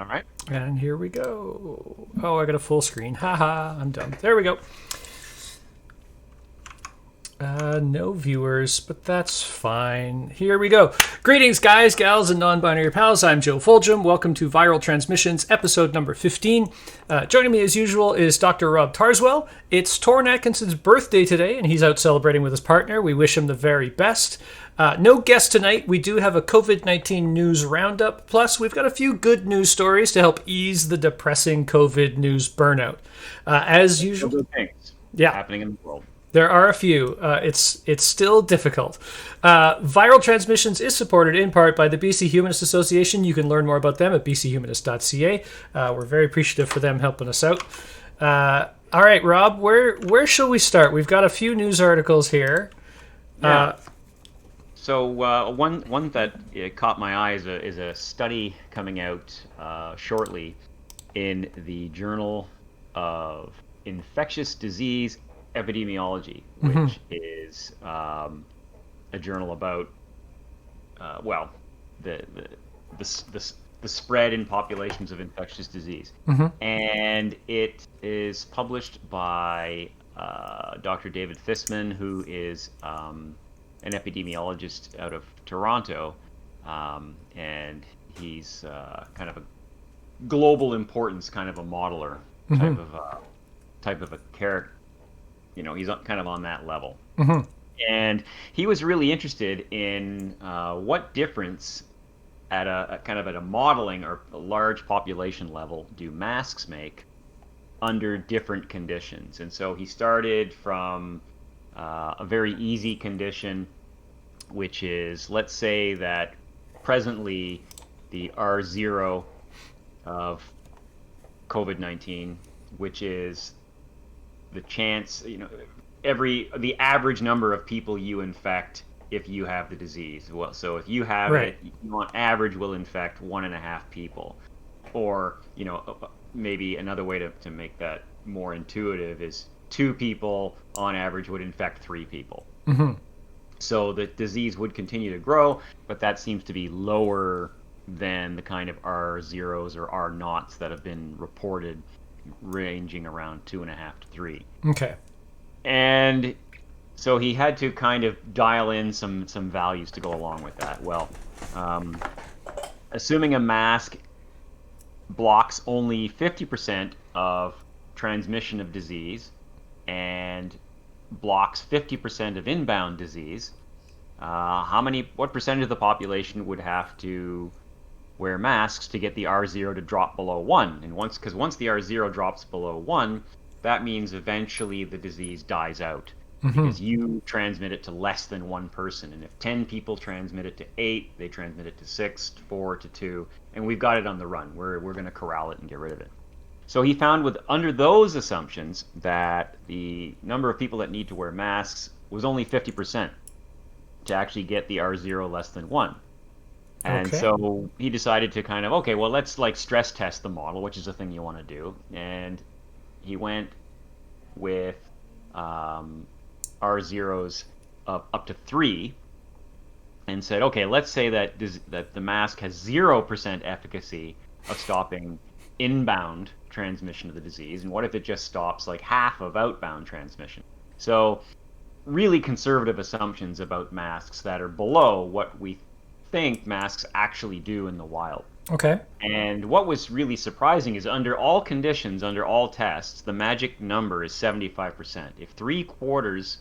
All right. And here we go. Oh, I got a full screen. Haha, I'm dumb. There we go. No viewers, but that's fine. Here we go. Greetings, guys, gals, and non binary pals. I'm Joe Fulgham. Welcome to Viral Transmissions, episode number 15. Joining me, as usual, is Dr. Rob Tarswell. It's Torrin Atkinson's birthday today, and he's out celebrating with his partner. We wish him the very best. No guest tonight. We do have a COVID-19 news roundup. Plus, we've got a few good news stories to help ease the depressing COVID news burnout. As usual. Good things Yeah. happening in the world. There are a few. It's still difficult. Viral Transmissions is supported in part by the BC Humanist Association. You can learn more about them at bchumanist.ca. We're very appreciative for them helping us out. All right, Rob, where shall we start? We've got a few news articles here. Yeah. So one that caught my eye is a study coming out shortly in the Journal of Infectious Disease Epidemiology, which is a journal about the spread in populations of infectious disease, and it is published by Dr. David Fissman, who is an epidemiologist out of Toronto, and he's kind of a global importance, kind of a modeler type of a character. You know, he's kind of on that level. And he was really interested in what difference at a modeling or a large population level do masks make under different conditions. And so he started from a very easy condition, which is, let's say that presently the R0 of COVID-19, which is the chance, the average number of people you infect if you have the disease. Well, so if you have it, you on average will infect 1.5 people. Or, maybe another way to make that more intuitive is 2 people on average would infect 3 people. So the disease would continue to grow, but that seems to be lower than the kind of R0s or R0s that have been reported, ranging around 2.5 to 3. Okay. And so he had to kind of dial in some values to go along with that. Well, assuming a mask blocks only 50% of transmission of disease and blocks 50% of inbound disease, what percentage of the population would have to wear masks to get the R0 to drop below 1? And once the R0 drops below 1, that means eventually the disease dies out, because you transmit it to less than 1 person. And if 10 people transmit it to 8, they transmit it to 6, to 4, to 2, and we've got it on the run. We're going to corral it and get rid of it. So he found under those assumptions that the number of people that need to wear masks was only 50% to actually get the R0 less than 1. And so he decided to kind of, let's stress test the model, which is a thing you want to do. And he went with R0s up to 3 and said, let's say that the mask has 0% efficacy of stopping inbound transmission of the disease. And what if it just stops like half of outbound transmission? So really conservative assumptions about masks that are below what we think masks actually do in the wild. Okay. And what was really surprising is under all conditions, under all tests, the magic number is 75%. If 3/4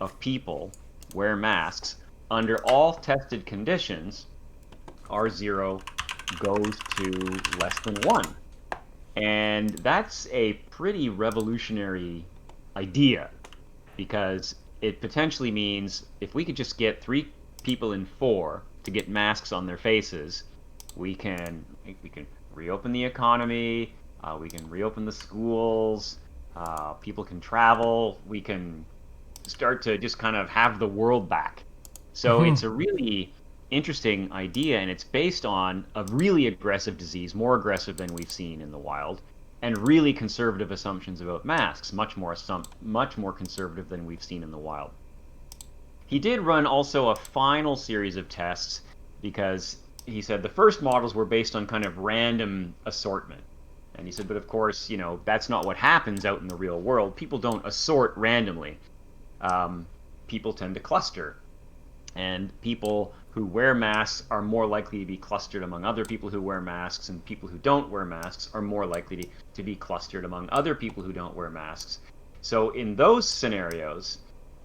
of people wear masks under all tested conditions, R0 goes to less than 1. And that's a pretty revolutionary idea, because it potentially means if we could just get 3 people in 4 to get masks on their faces, we can reopen the economy, we can reopen the schools, people can travel, we can start to just kind of have the world back. So it's a really interesting idea, and it's based on a really aggressive disease, more aggressive than we've seen in the wild, and really conservative assumptions about masks, much more conservative than we've seen in the wild. He did run also a final series of tests, because he said the first models were based on kind of random assortment. And he said, but of course, that's not what happens out in the real world. People don't assort randomly. People tend to cluster. And people who wear masks are more likely to be clustered among other people who wear masks, and people who don't wear masks are more likely to be clustered among other people who don't wear masks. So in those scenarios,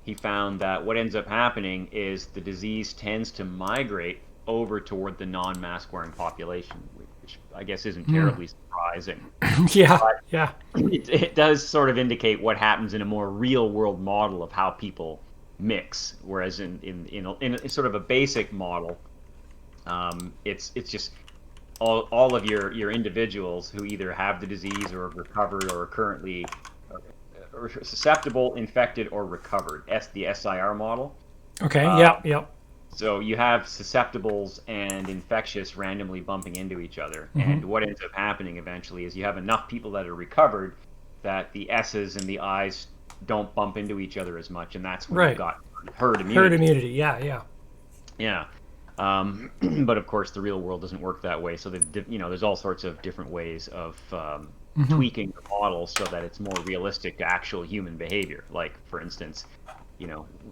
he found that what ends up happening is the disease tends to migrate over toward the non-mask wearing population, which I guess isn't terribly surprising. Yeah, But yeah. it does sort of indicate what happens in a more real world model of how people mix, whereas in sort of a basic model, it's just all of your individuals who either have the disease or have recovered or are currently or susceptible, infected, or recovered. The SIR model. Okay. Yep. So you have susceptibles and infectious randomly bumping into each other, and what ends up happening eventually is you have enough people that are recovered that the S's and the I's don't bump into each other as much, and that's when you've got herd immunity. Herd immunity. Yeah. Yeah. But of course, the real world doesn't work that way. So there's all sorts of different ways of tweaking the model so that it's more realistic to actual human behavior. Like, for instance,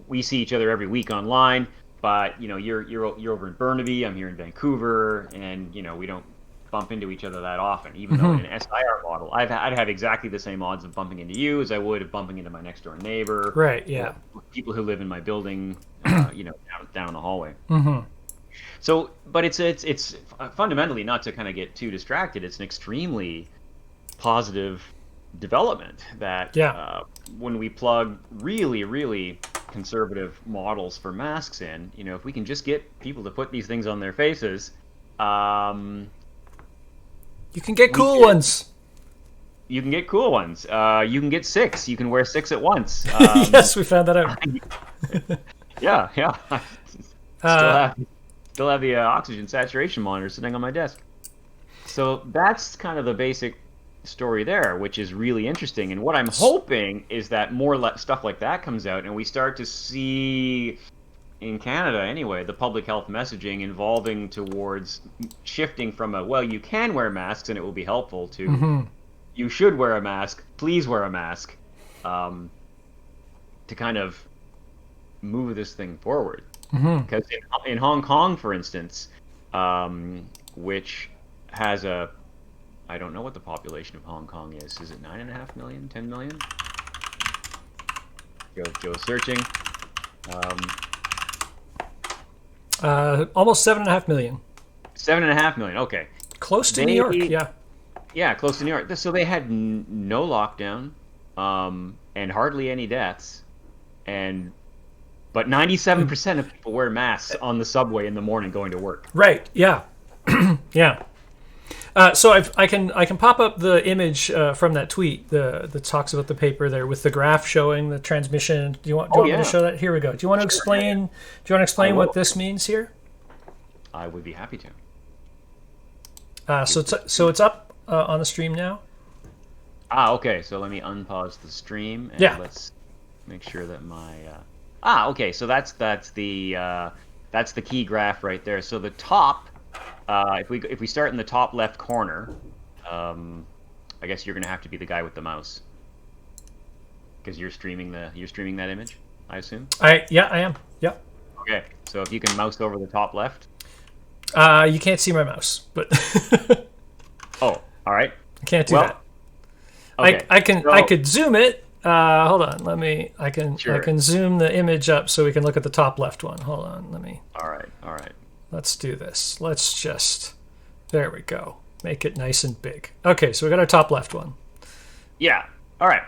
we see each other every week online, but you're over in Burnaby, I'm here in Vancouver, and we don't bump into each other that often. Even though in an SIR model, I'd have exactly the same odds of bumping into you as I would of bumping into my next door neighbor. Right. Yeah. People who live in my building, down the hallway. So, but it's fundamentally, not to kind of get too distracted, it's an extremely positive development that when we plug really, really conservative models for masks in, if we can just get people to put these things on their faces, you can get cool ones. You can get cool ones. You can get 6. You can wear 6 at once. Yes, we found that out. Yeah. Still have the oxygen saturation monitor sitting on my desk. So that's kind of the basic story there, which is really interesting. And what I'm hoping is that more stuff like that comes out, and we start to see, in Canada anyway, the public health messaging evolving towards shifting from you can wear masks and it will be helpful, to you should wear a mask, please wear a mask, to kind of move this thing forward. Because in Hong Kong, for instance, which has I don't know what the population of Hong Kong is. Is it 9.5 million, 10 million? Joe's searching. Almost 7.5 million. 7.5 million. Okay. Close to New York. Yeah. Yeah, close to New York. So they had no lockdown, and hardly any deaths, but 97% of people wear masks on the subway in the morning going to work. Right. Yeah. Yeah. So I can pop up the image from that tweet that talks about the paper there with the graph showing the transmission. Do you want me to show that? Here we go. Do you want to explain? Do you want to explain what this means here? I would be happy to. So it's up on the stream now. Okay. So let me unpause the stream and let's make sure that my. Okay. So that's the key graph right there. So the top. If we start in the top left corner, I guess you're gonna have to be the guy with the mouse because you're streaming that image, I assume. I am. Yep. Okay, so if you can mouse over the top left. You can't see my mouse, but. Oh, all right. I can't do that. Okay. I could zoom it. Hold on. I can zoom the image up so we can look at the top left one. Hold on. All right. Let's do this. There we go. Make it nice and big. Okay, so we got our top left one. Yeah. All right.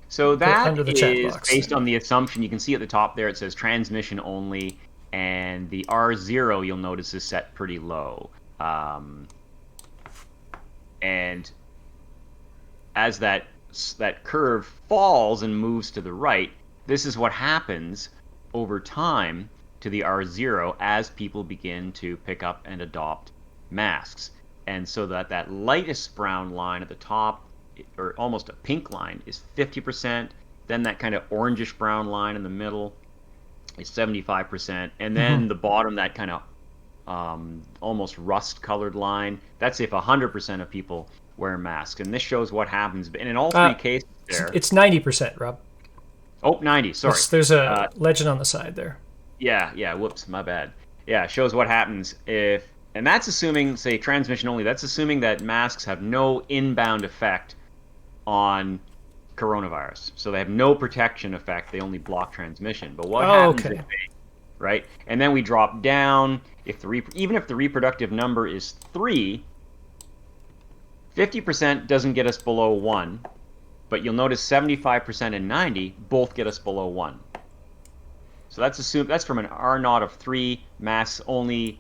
So that under the chat box, based on the assumption. You can see at the top there it says transmission only, and the R0 you'll notice is set pretty low. And as that curve falls and moves to the right, this is what happens over time to the R0 as people begin to pick up and adopt masks. And so that lightest brown line at the top, or almost a pink line, is 50%. Then that kind of orangish brown line in the middle is 75%. And then the bottom, that kind of almost rust-colored line. That's if 100% of people wear masks, and this shows what happens. And in all three cases, it's 90%, Rob. Oh, 90. Sorry. There's a legend on the side there. Yeah. Whoops, my bad. Yeah, it shows what happens if, and that's assuming, say, transmission only. That's assuming that masks have no inbound effect on coronavirus. So they have no protection effect. They only block transmission. But what happens if they, right? And then we drop down. Even if the reproductive number is 3, 50% doesn't get us below 1. But you'll notice 75% and 90 both get us below 1. So that's from an R naught of 3. Masks only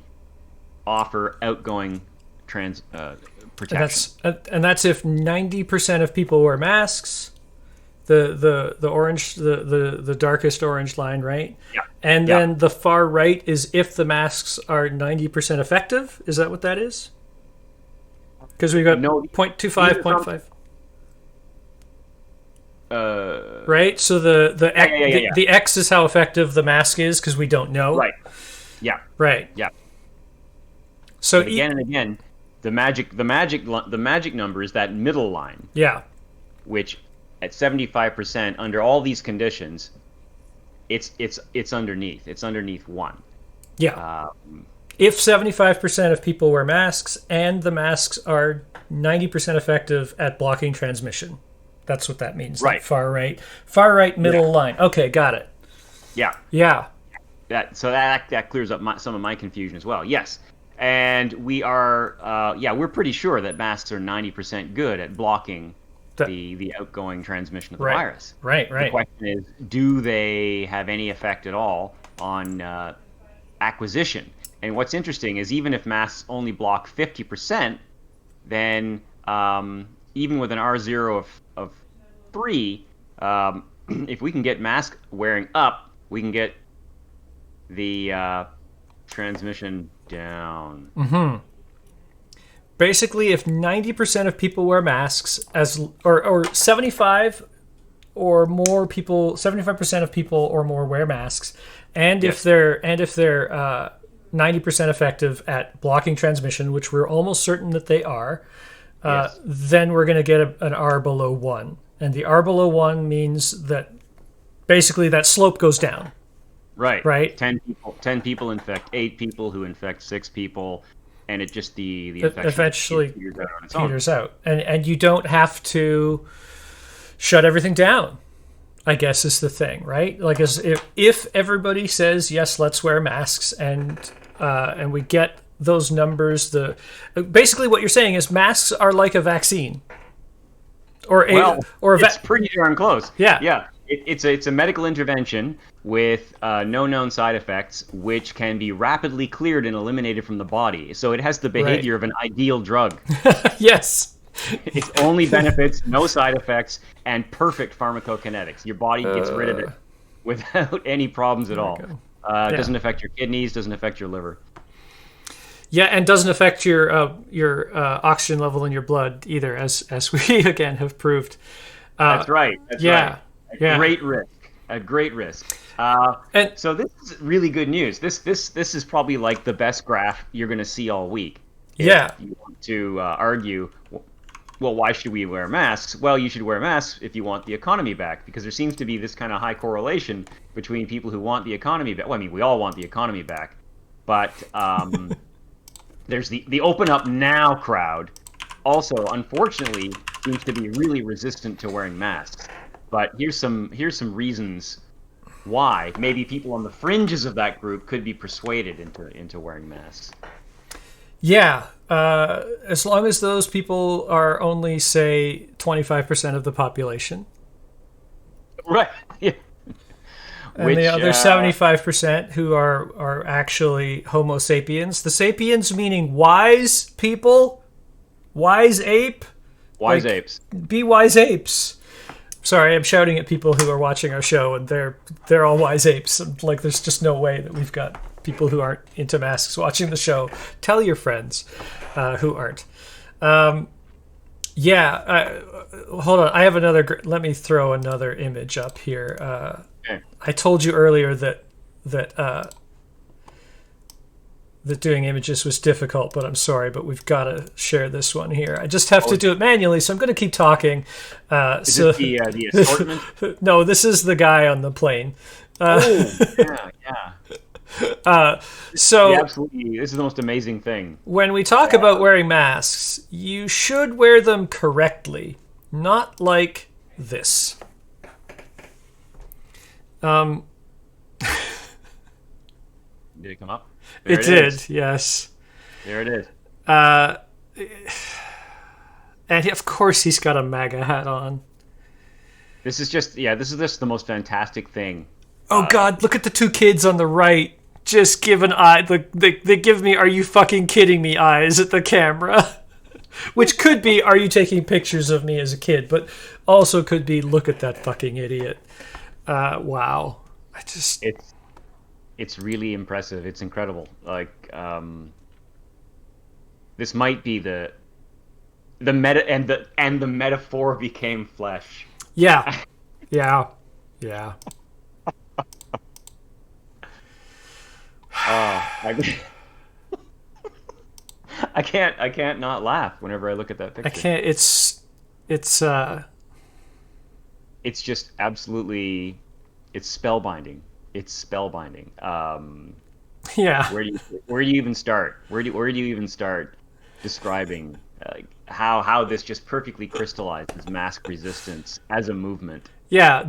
offer outgoing protection. And that's if 90% of people wear masks. The orange, the darkest orange line, right? Yeah. And then the far right is if the masks are 90% effective. Is that what that is? Because we've got 0.25, 0.5. Right, so the X is how effective the mask is because we don't know. Right. Yeah. Right. Yeah. So but again and again, the magic number is that middle line. Yeah. Which at 75% under all these conditions, it's underneath. It's underneath 1. Yeah. If 75% of people wear masks and the masks are 90% effective at blocking transmission. That's what that means. Right. Like far right middle line. Okay, got it. Yeah. Yeah. That clears up some of my confusion as well. Yes. And we are we're pretty sure that masks are 90% good at blocking the outgoing transmission of the virus. Right. The question is, do they have any effect at all on acquisition? And what's interesting is even if masks only block 50%, then even with an R0 of 3, if we can get mask wearing up, we can get the transmission down. Mm-hmm. Basically, if 90% of people wear masks, or 75 or more people, 75% of people or more wear masks, and if they're 90% effective at blocking transmission, which we're almost certain that they are, then we're going to get an R below 1. And the R below 1 means that basically that slope goes down. Right. 10 people infect 8 people, who infect 6 people, and it just the infection eventually peters out. And you don't have to shut everything down, I guess is the thing, right? Like if everybody says yes, let's wear masks, and we get those numbers, basically what you're saying is masks are like a vaccine, it's pretty darn close. Yeah. It's a medical intervention with no known side effects, which can be rapidly cleared and eliminated from the body. So it has the behavior of an ideal drug. Yes. Its only benefits, no side effects, and perfect pharmacokinetics. Your body gets rid of it without any problems at all. Doesn't affect your kidneys, doesn't affect your liver. Yeah, and doesn't affect your oxygen level in your blood either, as we again have proved. That's right. Right. A great risk. And so this is really good news. This is probably like the best graph you're going to see all week. If you want to argue, well, why should we wear masks? Well, you should wear masks if you want the economy back, because there seems to be this kind of high correlation between people who want the economy back. Well, I mean, we all want the economy back, but there's the open up now crowd. Also, unfortunately, seems to be really resistant to wearing masks. But here's some reasons why maybe people on the fringes of that group could be persuaded into wearing masks. Yeah, as long as those people are only, say, 25% of the population. Right. Yeah. And the other 75% who are actually Homo sapiens. The sapiens meaning wise people, wise ape. Wise apes. Be wise apes. Sorry, I'm shouting at people who are watching our show, and they're all wise apes. Like, there's just no way that we've got people who aren't into masks watching the show. Tell your friends who aren't. Hold on. I have another. Let me throw another image up here. Okay. I told you earlier that that doing images was difficult, but I'm sorry, but we've got to share this one here. I just have to do it manually, so I'm going to keep talking. Is it the assortment? No, this is the guy on the plane. Yeah. So Absolutely, this is the most amazing thing. when we talk about wearing masks, you should wear them correctly, not like this. Did it come up? There It did, yes. There it is. And of course he's got a MAGA hat on. This is just the most fantastic thing. Oh God, look at the two kids on the right. Just give an eye. They give me, "Are you fucking kidding me?" eyes at the camera. Which could be, "Are you taking pictures of me as a kid?" But also could be, "Look at that fucking idiot." Wow. It's really impressive. It's incredible. Like, this might be the meta and the metaphor became flesh. Yeah. Yeah. I can't not laugh whenever I look at that picture. I can't. It's just absolutely, it's spellbinding. Yeah. Where do you even start? Where do you even start describing how this just perfectly crystallizes mask resistance as a movement? Yeah.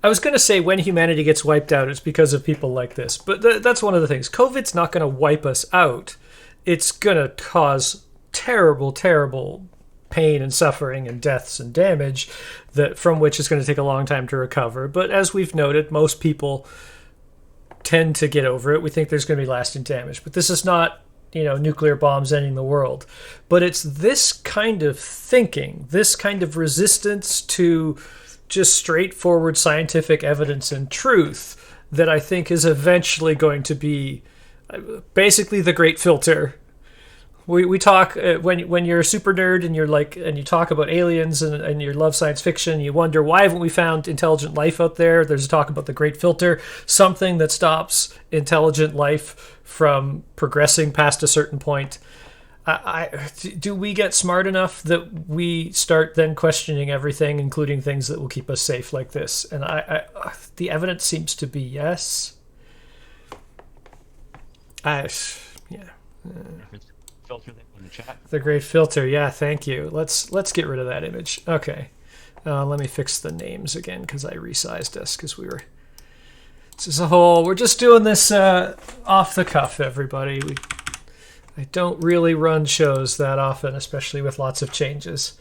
I was going to say when humanity gets wiped out, it's because of people like this. But that's one of the things. COVID's not going to wipe us out. It's going to cause terrible, terrible pain and suffering and deaths and damage from which it's going to take a long time to recover. But as we've noted, most people tend to get over it. We think there's going to be lasting damage. But this is not, nuclear bombs ending the world. But it's this kind of thinking, this kind of resistance to just straightforward scientific evidence and truth that I think is eventually going to be basically the great filter. We talk when you're a super nerd and you talk about aliens and you love science fiction, you wonder, why haven't we found intelligent life out there? There's a talk about the great filter, something that stops intelligent life from progressing past a certain point. Do we get smart enough that we start then questioning everything, including things that will keep us safe like this? And the evidence seems to be yes. Filter in the chat. The great filter, yeah, thank you. Let's get rid of that image. Okay, let me fix the names again because I resized us because this is we're just doing this off the cuff, everybody. I don't really run shows that often, especially with lots of changes.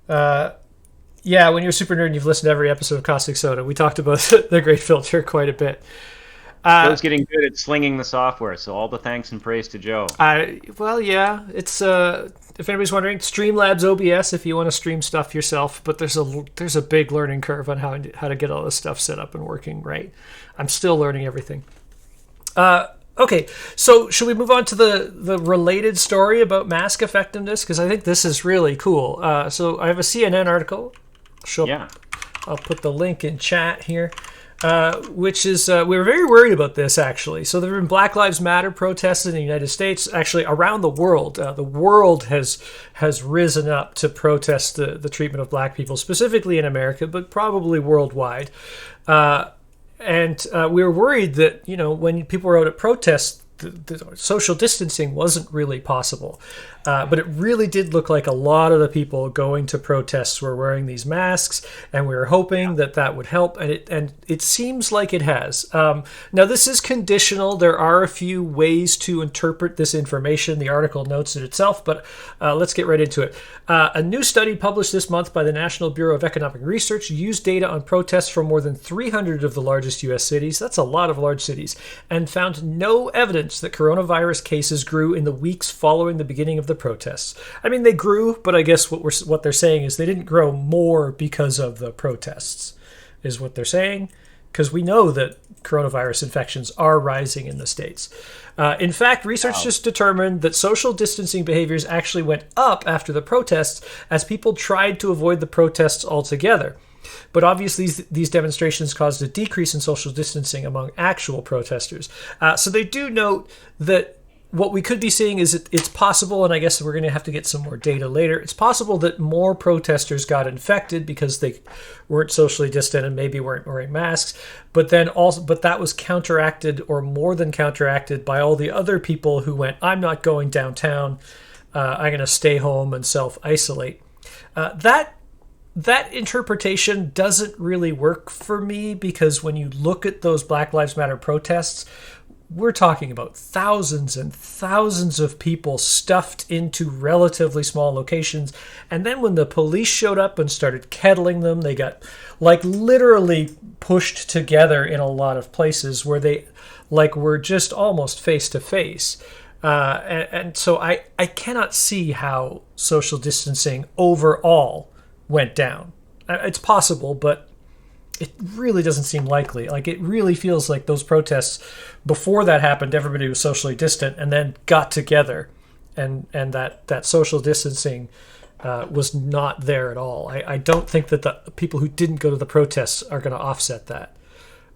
When you're a super nerd and you've listened to every episode of Caustic Soda, we talked about the great filter quite a bit. Joe's getting good at slinging the software, so all the thanks and praise to Joe. It's if anybody's wondering, Streamlabs OBS if you want to stream stuff yourself, but there's a big learning curve on how to get all this stuff set up and working right. I'm still learning everything. Okay, so should we move on to the related story about mask effectiveness? Because I think this is really cool. So I have a CNN article. I'll put the link in chat here. Which is, we were very worried about this, actually. So there have been Black Lives Matter protests in the United States, actually around the world. The world has risen up to protest the treatment of black people, specifically in America, but probably worldwide. And we were worried that, when people were out at protests, the social distancing wasn't really possible. But it really did look like a lot of the people going to protests were wearing these masks, and we were hoping that would help, and it seems like it has. Now, this is conditional. There are a few ways to interpret this information. The article notes it itself, but let's get right into it. A new study published this month by the National Bureau of Economic Research used data on protests from more than 300 of the largest U.S. cities. That's a lot of large cities, and found no evidence that coronavirus cases grew in the weeks following the beginning of the protests. I mean, they grew, but I guess what they're saying is they didn't grow more because of the protests, is what they're saying, because we know that coronavirus infections are rising in the States. In fact, researchers determined that social distancing behaviors actually went up after the protests as people tried to avoid the protests altogether. But obviously, these demonstrations caused a decrease in social distancing among actual protesters. So they do note that what we could be seeing is it's possible, and I guess we're going to have to get some more data later, it's possible that more protesters got infected because they weren't socially distant and maybe weren't wearing masks, but that was counteracted, or more than counteracted, by all the other people who went, I'm not going downtown, I'm going to stay home and self-isolate. That interpretation doesn't really work for me, because when you look at those Black Lives Matter protests, we're talking about thousands and thousands of people stuffed into relatively small locations. And then when the police showed up and started kettling them, they got literally pushed together in a lot of places where they were just almost face to face. And so I cannot see how social distancing overall went down. It's possible, but it really doesn't seem likely. It really feels like those protests, before that happened, everybody was socially distant and then got together, and that social distancing was not there at all. I don't think that the people who didn't go to the protests are going to offset that.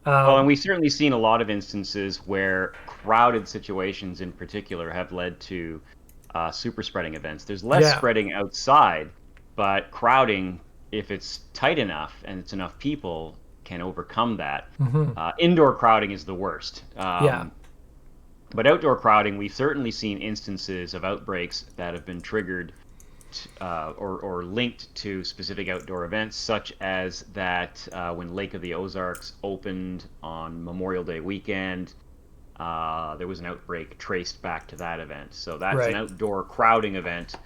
And we've certainly seen a lot of instances where crowded situations in particular have led to super spreading events. There's less spreading outside, but crowding, if it's tight enough and it's enough people, can overcome that. Indoor crowding is the worst. But outdoor crowding, we've certainly seen instances of outbreaks that have been triggered or linked to specific outdoor events, such as that when Lake of the Ozarks opened on Memorial Day weekend, there was an outbreak traced back to that event. So that's an outdoor crowding event.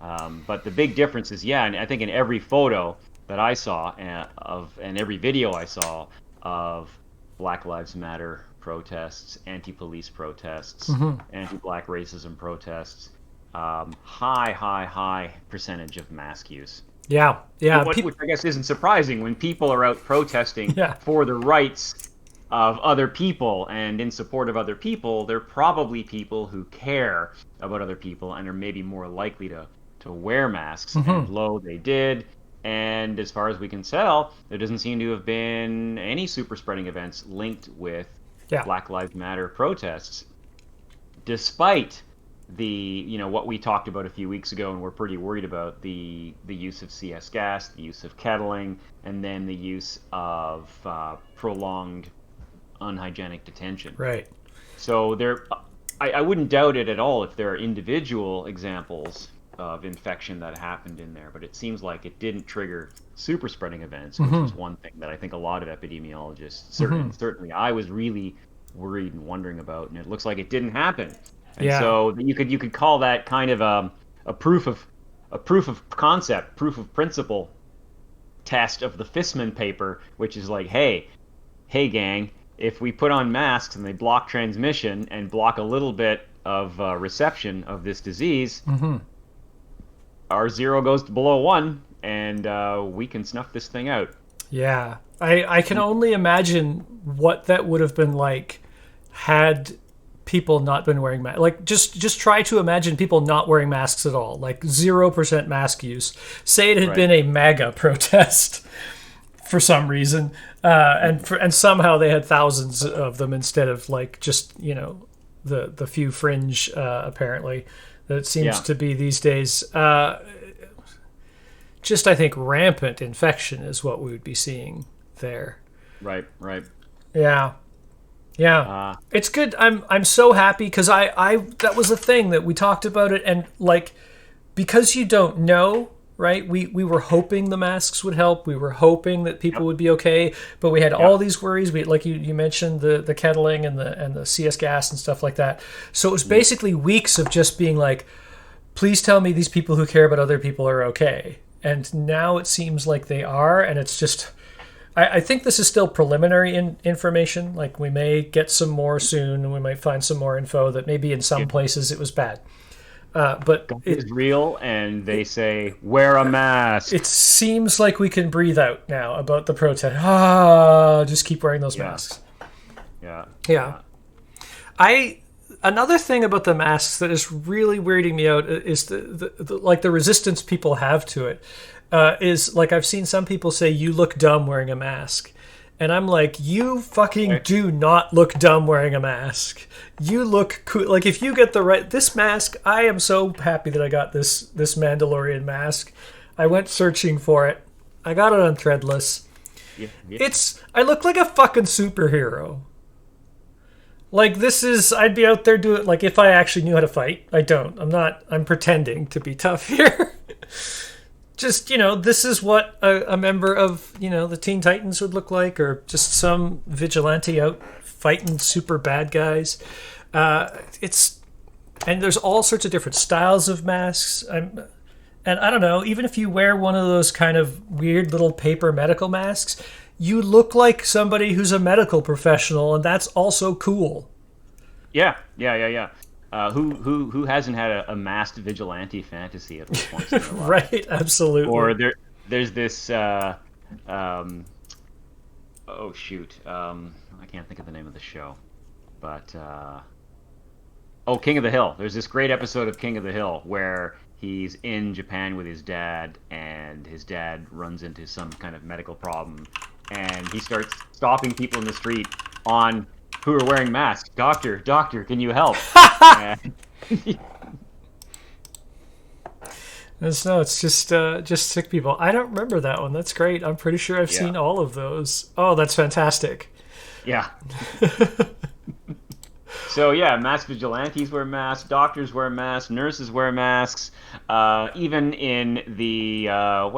But the big difference is, and I think in every photo that I saw and every video I saw of Black Lives Matter protests, anti-police protests, anti-black racism protests, high percentage of mask use. Which I guess isn't surprising when people are out protesting for the rights of other people and in support of other people. They're probably people who care about other people and are maybe more likely to wear masks. And lo, they did. And as far as we can tell, there doesn't seem to have been any super spreading events linked with Black Lives Matter protests, despite the what we talked about a few weeks ago and we're pretty worried about, the use of CS gas, the use of kettling, and then the use of prolonged unhygienic detention. So I wouldn't doubt it at all if there are individual examples of infection that happened in there, but it seems like it didn't trigger super spreading events, which is one thing that I think a lot of epidemiologists, certainly I was really worried and wondering about, and it looks like it didn't happen. And so you could call that kind of a proof of concept, proof of principle test of the Fissman paper, which is like, hey gang, if we put on masks and they block transmission and block a little bit of reception of this disease, our zero goes to below 1, and we can snuff this thing out. I can only imagine what that would have been like had people not been wearing masks. Just try to imagine people not wearing masks at all, 0% mask use. Say it had been a MAGA protest for some reason, and somehow they had thousands of them instead of the few fringe apparently that seems to be these days. Just I think rampant infection is what we would be seeing there. Right. It's good. I'm so happy because I that was the thing that we talked about it, and because you don't know, right? We were hoping the masks would help. We were hoping that people would be okay, but we had all these worries. We you mentioned the kettling and the CS gas and stuff like that. So it was basically weeks of just being like, please tell me these people who care about other people are okay. And now it seems like they are, and it's just, I think this is still preliminary information. We may get some more soon, and we might find some more info that maybe in some places it was bad. But it is real, and they say, wear a mask. It seems like we can breathe out now about the protest. Just keep wearing those masks. Another thing about the masks that is really weirding me out is the resistance people have to it. is like I've seen some people say you look dumb wearing a mask. And I'm like, you fucking do not look dumb wearing a mask. You look cool. Like, if you get this mask, I am so happy that I got this Mandalorian mask. I went searching for it. I got it on Threadless. Yeah. I look like a fucking superhero. Like, I'd be out there doing, like, if I actually knew how to fight. I don't. I'm pretending to be tough here. Just, this is what a member of, the Teen Titans would look like, or just some vigilante out fighting super bad guys. And there's all sorts of different styles of masks. And I don't know, even if you wear one of those kind of weird little paper medical masks, you look like somebody who's a medical professional, and that's also cool. Yeah. Who hasn't had a masked vigilante fantasy at one point in their life? Right, absolutely. Or there's this I can't think of the name of the show, but King of the Hill. There's this great episode of King of the Hill where he's in Japan with his dad, and his dad runs into some kind of medical problem, and he starts stopping people in the street who are wearing masks. Doctor, can you help? No, it's just sick people. I don't remember that one. That's great. I'm pretty sure I've seen all of those. Oh, that's fantastic. Yeah. So masked vigilantes wear masks, doctors wear masks, nurses wear masks. Even in the I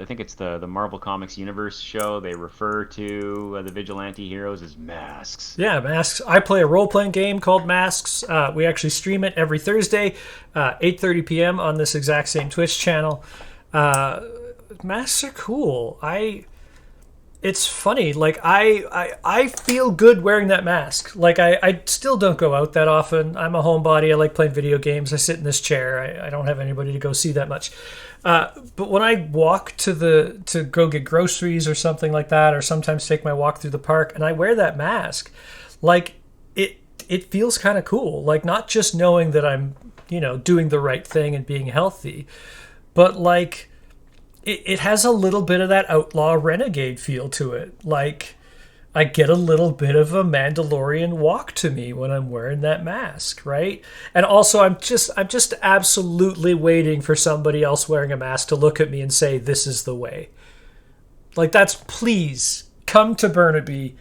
think it's the Marvel Comics Universe show, they refer to the vigilante heroes as masks. Yeah, masks. I play a role-playing game called Masks. We actually stream it every Thursday, 8:30 p.m. on this exact same Twitch channel. Masks are cool. It's funny, like I feel good wearing that mask. Like I still don't go out that often. I'm a homebody. I like playing video games. I sit in this chair. I don't have anybody to go see that much. But when I walk to go get groceries or something like that, or sometimes take my walk through the park, and I wear that mask, like it feels kind of cool. Like, not just knowing that I'm doing the right thing and being healthy, but like. It has a little bit of that outlaw renegade feel to it. Like, I get a little bit of a Mandalorian walk to me when I'm wearing that mask, right? And also, I'm just absolutely waiting for somebody else wearing a mask to look at me and say, "This is the way." Like, please come to Burnaby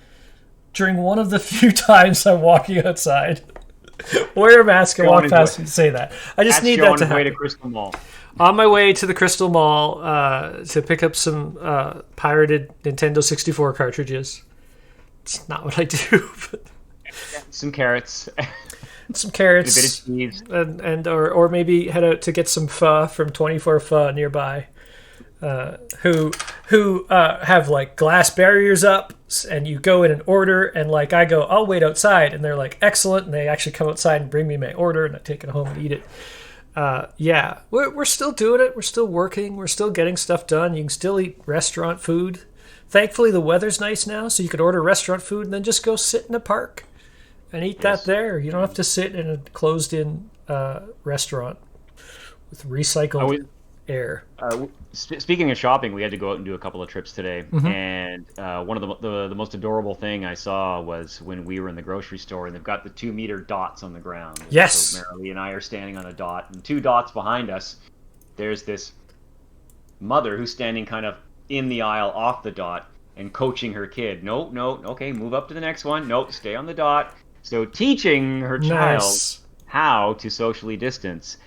during one of the few times I'm walking outside. Wear a mask and walk past me and say that. I just need that to happen. Way to Crystal Mall. On my way to the Crystal Mall to pick up some pirated Nintendo 64 cartridges. It's not what I do. But some carrots. Some carrots. A bit of cheese. And or maybe head out to get some pho from 24 Pho nearby. Who have like glass barriers up, and you go in and order, and like I go, "I'll wait outside," and they're like, "Excellent," and they actually come outside and bring me my order, and I take it home and eat it. We're still doing it. We're still working. We're still getting stuff done. You can still eat restaurant food. Thankfully, the weather's nice now, so you could order restaurant food and then just go sit in a park and eat that there. You don't have to sit in a closed-in restaurant with recycled air. Speaking of shopping, we had to go out and do a couple of trips today, and one of the most adorable thing I saw was when we were in the grocery store, and they've got the 2-meter dots on the ground. Yes. So Marilee and I are standing on a dot, and 2 dots behind us, there's this mother who's standing kind of in the aisle off the dot and coaching her kid. No, okay, move up to the next one. Nope, stay on the dot. So teaching her child how to socially distance.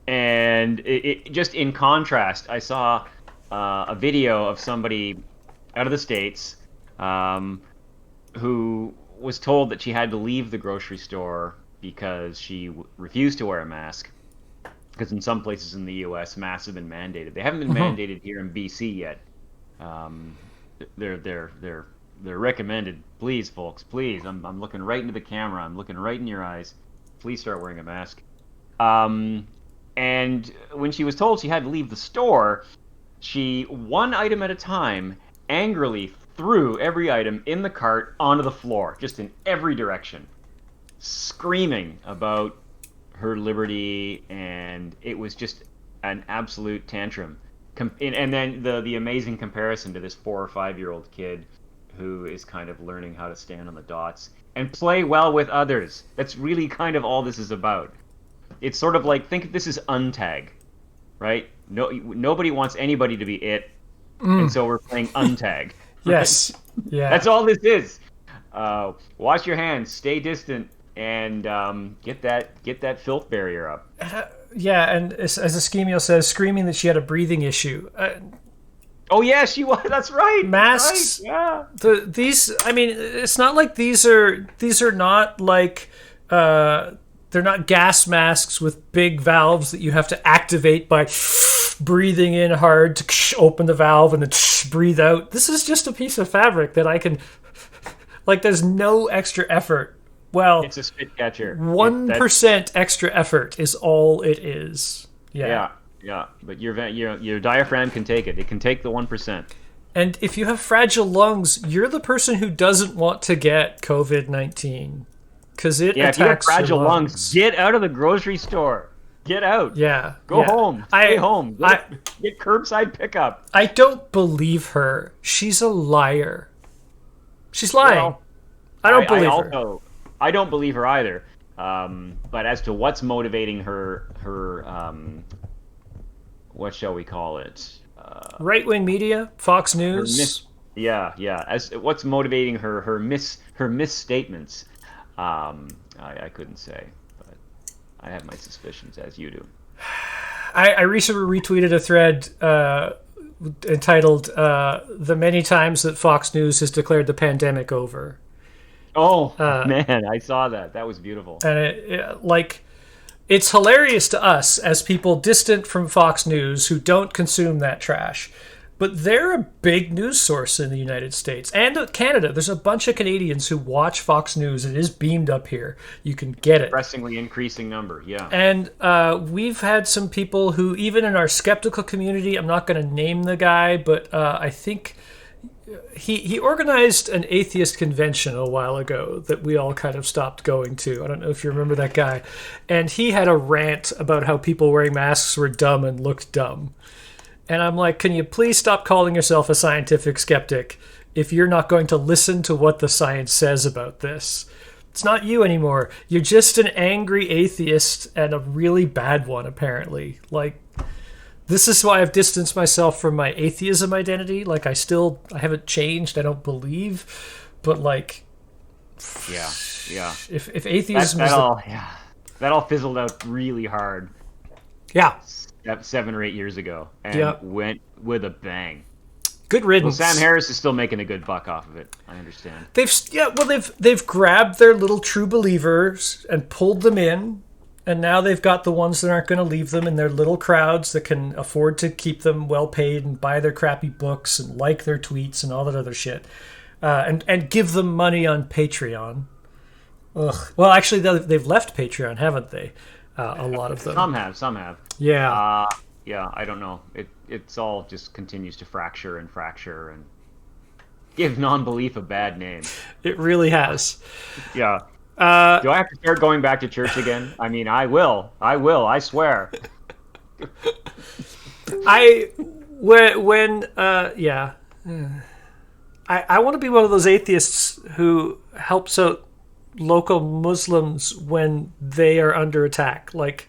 And it just in contrast, I saw a video of somebody out of the States who was told that she had to leave the grocery store because she refused to wear a mask. Because in some places in the U.S., masks have been mandated. They haven't been mandated here in B.C. yet. They're recommended. Please, folks, please. I'm looking right into the camera. I'm looking right in your eyes. Please start wearing a mask. And when she was told she had to leave the store, she, one item at a time, angrily threw every item in the cart onto the floor, just in every direction, screaming about her liberty. And it was just an absolute tantrum. And then the amazing comparison to this 4 or 5 year old kid who is kind of learning how to stand on the dots and play well with others. That's really kind of all this is about. It's sort of like, think of this as untag, right? Nobody wants anybody to be it, and so we're playing untag. Yes. Yeah. That's all this is. Wash your hands, stay distant, and get that filth barrier up. Yeah, and as Ischemio says, screaming that she had a breathing issue. Oh yeah, she was. That's right. Masks. Right, yeah. These. I mean, it's not like these are not like they're not gas masks with big valves that you have to activate by breathing in hard to open the valve and then breathe out. This is just a piece of fabric that I can. Like, there's no extra effort. Well, it's a spit catcher. 1% extra effort is all it is. Yeah. But your diaphragm can take it. It can take the 1%. And if you have fragile lungs, you're the person who doesn't want to get COVID-19 because it attacks if you have fragile your lungs, get out of the grocery store. Get out. Yeah. Go home. Stay home. Get curbside pickup. I don't believe her. She's a liar. She's lying. Well, I don't believe her. I don't believe her either. But as to what's motivating her what shall we call it? Right-wing media, Fox News. As what's motivating her misstatements, I couldn't say, but I have my suspicions, as you do. I recently retweeted a thread entitled "The Many Times That Fox News Has Declared the Pandemic Over." Oh, man, I saw that. That was beautiful. And it's hilarious to us as people distant from Fox News who don't consume that trash. But they're a big news source in the United States and Canada. There's a bunch of Canadians who watch Fox News. It is beamed up here. You can get it. Depressingly increasing number, yeah. And we've had some people who, even in our skeptical community, I'm not going to name the guy, but I think he organized an atheist convention a while ago that we all kind of stopped going to. I don't know if you remember that guy. And he had a rant about how people wearing masks were dumb and looked dumb. And I'm like, can you please stop calling yourself a scientific skeptic if you're not going to listen to what the science says about this? It's not you anymore. You're just an angry atheist and a really bad one, apparently. Like, this is why I've distanced myself from my atheism identity. Like, I haven't changed. I don't believe. But, like... Yeah. If atheism that all fizzled out really hard. Yeah. 7 or 8 years ago, and went with a bang. Good riddance. Well, Sam Harris is still making a good buck off of it. I understand. They've grabbed their little true believers and pulled them in, and now they've got the ones that aren't going to leave them in their little crowds that can afford to keep them well paid and buy their crappy books and like their tweets and all that other shit, and give them money on Patreon. Ugh. Well, actually, they've left Patreon, haven't they? A lot of them. Some have. Yeah. I don't know. It's all just continues to fracture and give non-belief a bad name. It really has. Yeah. Do I have to start going back to church again? I mean, I will. I swear. I want to be one of those atheists who helps out local Muslims when they are under attack. Like,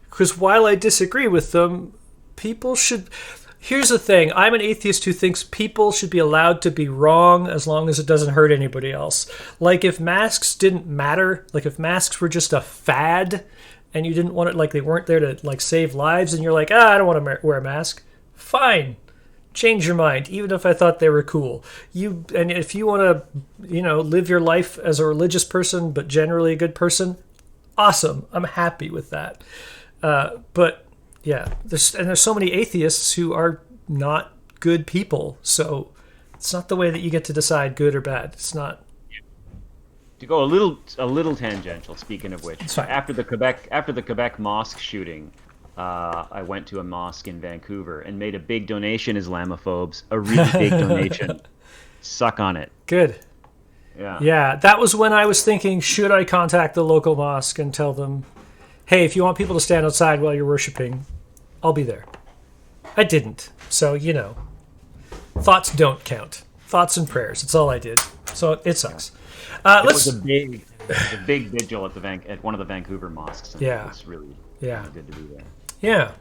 because while I disagree with them, people should... Here's the thing. I'm an atheist who thinks people should be allowed to be wrong as long as it doesn't hurt anybody else. Like, if masks didn't matter, like if masks were just a fad and you didn't want it, like they weren't there to like save lives, and you're like, I don't want to wear a mask, fine. Change your mind, even if I thought they were cool. And if you want to, live your life as a religious person, but generally a good person, awesome. I'm happy with that. But yeah, there's so many atheists who are not good people. So it's not the way that you get to decide good or bad. It's not. To go a little tangential. Speaking of which, after the Quebec mosque shooting. I went to a mosque in Vancouver and made a big donation, Islamophobes. A really big donation. Suck on it. Good. Yeah. Yeah, that was when I was thinking, should I contact the local mosque and tell them, hey, if you want people to stand outside while you're worshiping, I'll be there. I didn't. So, thoughts don't count. Thoughts and prayers. It's all I did. So it sucks. It was a big vigil at one of the Vancouver mosques. Yeah. It was really good to be there. Yeah.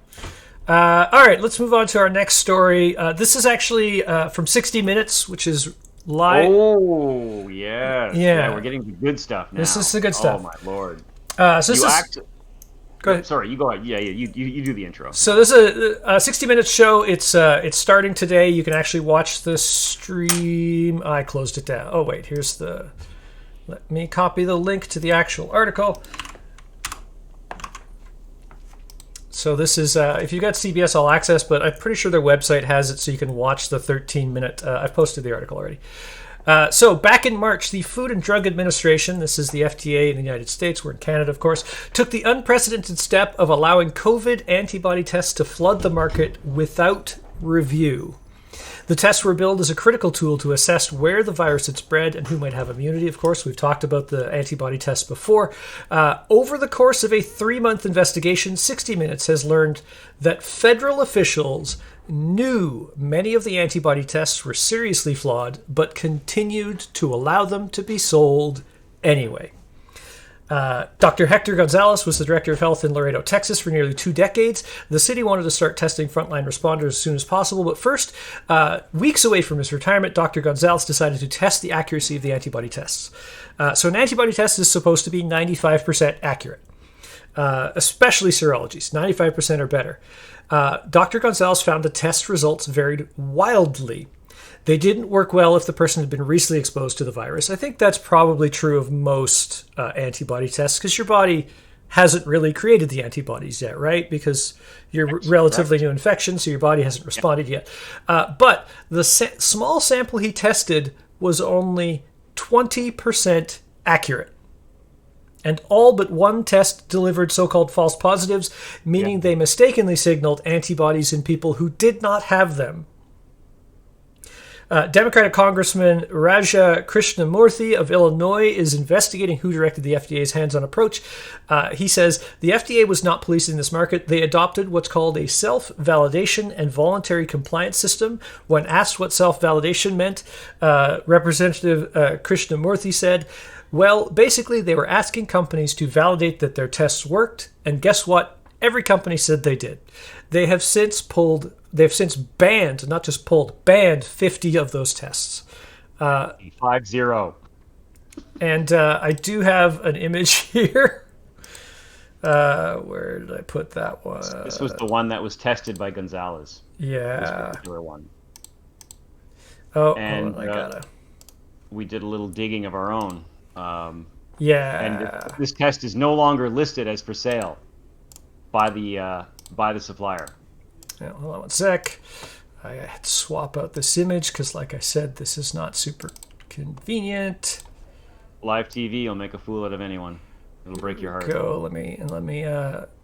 All right, let's move on to our next story. This is actually from 60 Minutes, which is live. Oh, yes. Yeah, we're getting the good stuff now. This is the good stuff. Oh, my Lord. Go ahead. Sorry, you go ahead. Yeah, you do the intro. So this is a 60 Minutes show. It's starting today. You can actually watch the stream. I closed it down. Oh, wait, here's the... Let me copy the link to the actual article. So this is, if you got CBS All Access, but I'm pretty sure their website has it so you can watch the 13-minute, I've posted the article already. So back in March, the Food and Drug Administration, this is the FDA in the United States, we're in Canada, of course, took the unprecedented step of allowing COVID antibody tests to flood the market without review. The tests were billed as a critical tool to assess where the virus had spread and who might have immunity, of course. We've talked about the antibody tests before. Over the course of a 3-month investigation, 60 Minutes has learned that federal officials knew many of the antibody tests were seriously flawed, but continued to allow them to be sold anyway. Dr. Hector Gonzalez was the director of health in Laredo, Texas for nearly 2 decades. The city wanted to start testing frontline responders as soon as possible, but first, weeks away from his retirement, Dr. Gonzalez decided to test the accuracy of the antibody tests. So an antibody test is supposed to be 95% accurate, especially serologies, 95% or better. Dr. Gonzalez found the test results varied wildly. They didn't work well if the person had been recently exposed to the virus. I think that's probably true of most antibody tests because your body hasn't really created the antibodies yet, right? Because you're relatively new infection, so your body hasn't responded yet. But the small sample he tested was only 20% accurate. And all but one test delivered so-called false positives, meaning they mistakenly signaled antibodies in people who did not have them. Democratic Congressman Raja Krishnamurthy of Illinois is investigating who directed the FDA's hands-on approach. He says, the FDA was not policing this market. They adopted what's called a self-validation and voluntary compliance system. When asked what self-validation meant, Representative Krishnamurthy said, well, basically they were asking companies to validate that their tests worked, and guess what? Every company said they did. They've since banned, not just pulled, banned 50 of those tests. 50. And I do have an image here. Where did I put that one? This was the one that was tested by Gonzalez. Yeah. This particular one. And we did a little digging of our own. Yeah. And this test is no longer listed as for sale by the supplier. Yeah, hold on one sec. I had to swap out this image because, like I said, this is not super convenient. Live TV will make a fool out of anyone. It'll break your heart. Let me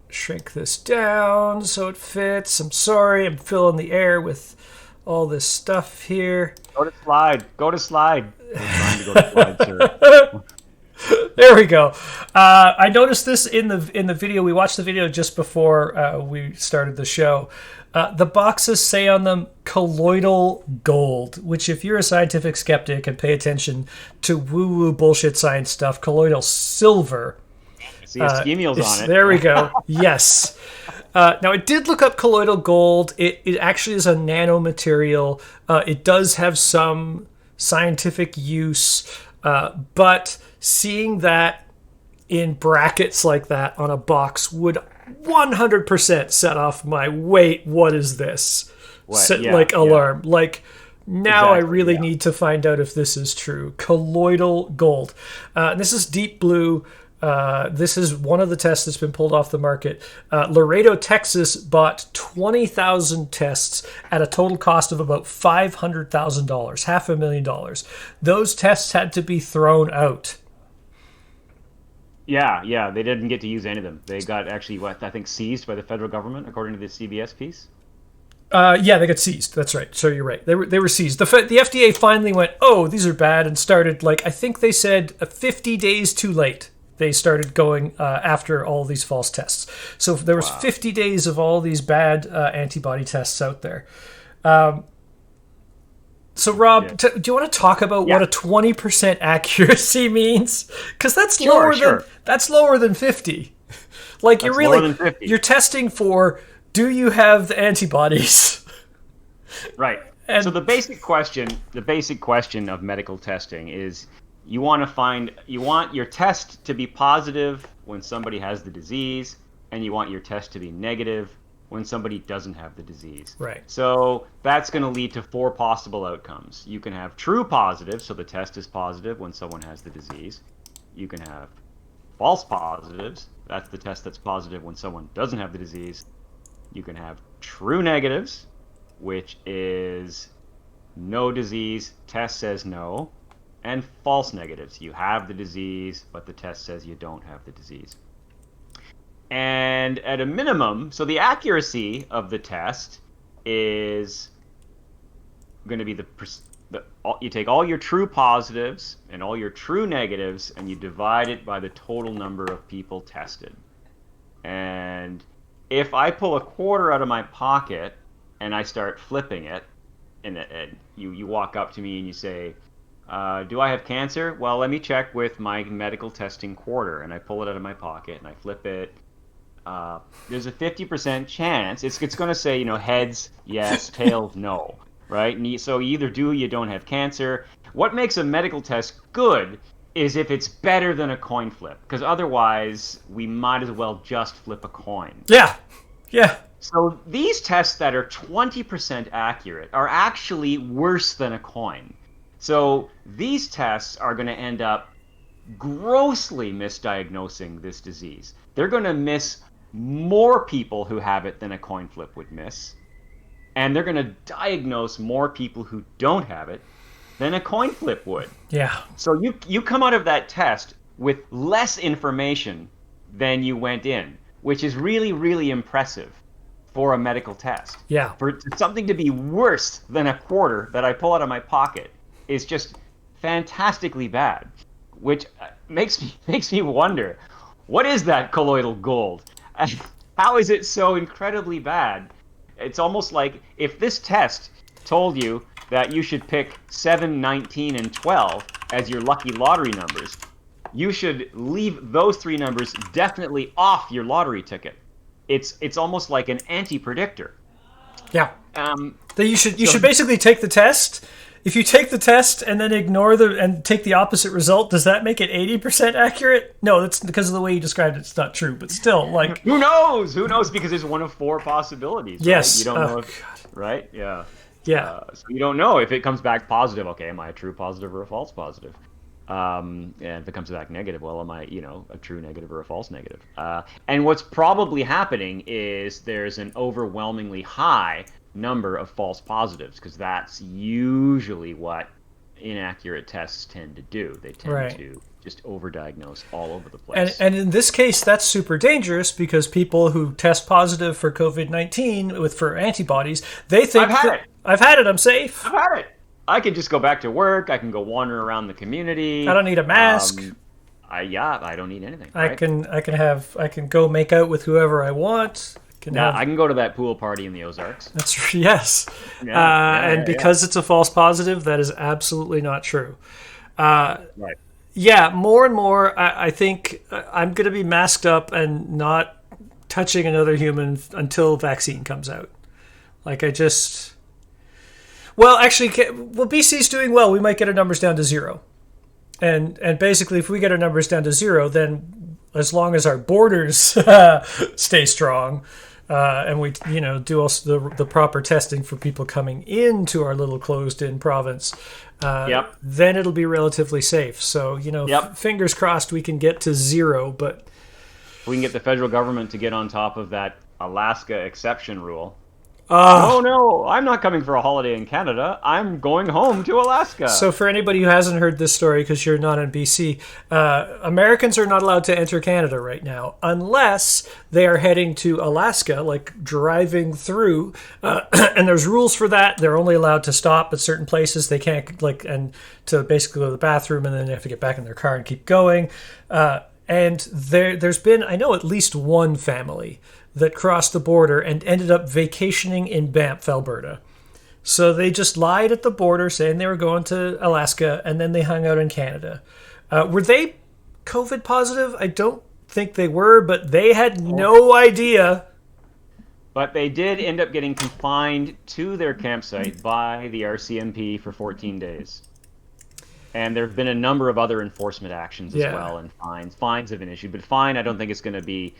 shrink this down so it fits. I'm sorry, I'm filling the air with all this stuff here. Go to slide. We're trying to go to slide, sir. There we go. I noticed this in the video. We watched the video just before we started the show. The boxes say on them colloidal gold, which if you're a scientific skeptic and pay attention to woo-woo bullshit science stuff, colloidal silver. See, ischemials on it. There we go. Yes. Now, I did look up colloidal gold. It actually is a nanomaterial. It does have some scientific use, but seeing that in brackets like that on a box would 100% set off my wait, what is this? Alarm. Like, now exactly, I really need to find out if this is true. Colloidal gold. This is deep blue. This is one of the tests that's been pulled off the market. Laredo, Texas bought 20,000 tests at a total cost of about $500,000, $500,000. Those tests had to be thrown out. Yeah, they didn't get to use any of them. They got actually, seized by the federal government, according to the CBS piece. Yeah, they got seized. That's right. So you're right. They were seized. The FDA finally went, oh, these are bad, and started, I think they said 50 days too late. they started going after all these false tests. So there was 50 days of all these bad antibody tests out there. So Rob, do you want to talk about what a 20% accuracy means? Because that's lower than 50. Like you're testing for, do you have the antibodies? Right. So the basic question of medical testing is you want your test to be positive when somebody has the disease, and you want your test to be negative when somebody doesn't have the disease. Right. So that's going to lead to 4 possible outcomes. You can have true positive, so the test is positive when someone has the disease. You can have false positives. That's the test that's positive when someone doesn't have the disease. You can have true negatives, which is no disease, test says no, and false negatives. You have the disease, but the test says you don't have the disease. And at a minimum, so the accuracy of the test is going to be you take all your true positives and all your true negatives, and you divide it by the total number of people tested. And if I pull a quarter out of my pocket and I start flipping it, and you walk up to me and you say, do I have cancer? Well, let me check with my medical testing quarter. And I pull it out of my pocket and I flip it. There's a 50% chance. It's going to say, heads, yes, tails, no. Right? And so you either do or you don't have cancer. What makes a medical test good is if it's better than a coin flip. Because otherwise, we might as well just flip a coin. Yeah. Yeah. So these tests that are 20% accurate are actually worse than a coin. So these tests are going to end up grossly misdiagnosing this disease. They're going to miss more people who have it than a coin flip would miss. And they're going to diagnose more people who don't have it than a coin flip would. Yeah. So you come out of that test with less information than you went in, which is really, really impressive for a medical test. Yeah. For something to be worse than a quarter that I pull out of my pocket is just fantastically bad, which makes me wonder, what is that colloidal gold? How is it so incredibly bad? It's almost like if this test told you that you should pick 7, 19, and 12 as your lucky lottery numbers, you should leave those 3 numbers definitely off your lottery ticket. It's almost like an anti-predictor. Yeah. You should basically take the test. If you take the test and then ignore and take the opposite result, does that make it 80% accurate? No, that's because of the way you described it. It's not true, but still, like, who knows? Who knows? Because it's one of 4 possibilities. Yes. Right? You don't know. Right? Yeah. Yeah. So you don't know if it comes back positive. Okay, am I a true positive or a false positive? And if it comes back negative, well, am I, a true negative or a false negative? And what's probably happening is there's an overwhelmingly high number of false positives, because that's usually what inaccurate tests tend to do. They tend to just overdiagnose all over the place. And in this case, that's super dangerous, because people who test positive for COVID-19 for antibodies, they think I've had it, I'm safe. I've had it. I can just go back to work. I can go wander around the community. I don't need a mask. I don't need anything. I can go make out with whoever I want. I can go to that pool party in the Ozarks. That's yes. And because it's a false positive, that is absolutely not true. Right. Yeah, more and more, I think I'm going to be masked up and not touching another human until vaccine comes out. Like BC's doing well. We might get our numbers down to 0. And basically, if we get our numbers down to 0, then as long as our borders stay strong, and we do also the proper testing for people coming into our little closed-in province, then it'll be relatively safe. So, fingers crossed we can get to 0. But we can get the federal government to get on top of that Alaska exception rule. No, I'm not coming for a holiday in Canada. I'm going home to Alaska. So for anybody who hasn't heard this story, because you're not in BC, Americans are not allowed to enter Canada right now unless they are heading to Alaska, like driving through. And there's rules for that. They're only allowed to stop at certain places. They can't and to basically go to the bathroom, and then they have to get back in their car and keep going. And there's been, I know, at least one family that crossed the border and ended up vacationing in Banff, Alberta. So they just lied at the border saying they were going to Alaska, and then they hung out in Canada. Were they COVID positive? I don't think they were, but they had no idea. But they did end up getting confined to their campsite by the RCMP for 14 days. And there have been a number of other enforcement actions as well, and fines. Fines have been issued, but fine, I don't think it's going to be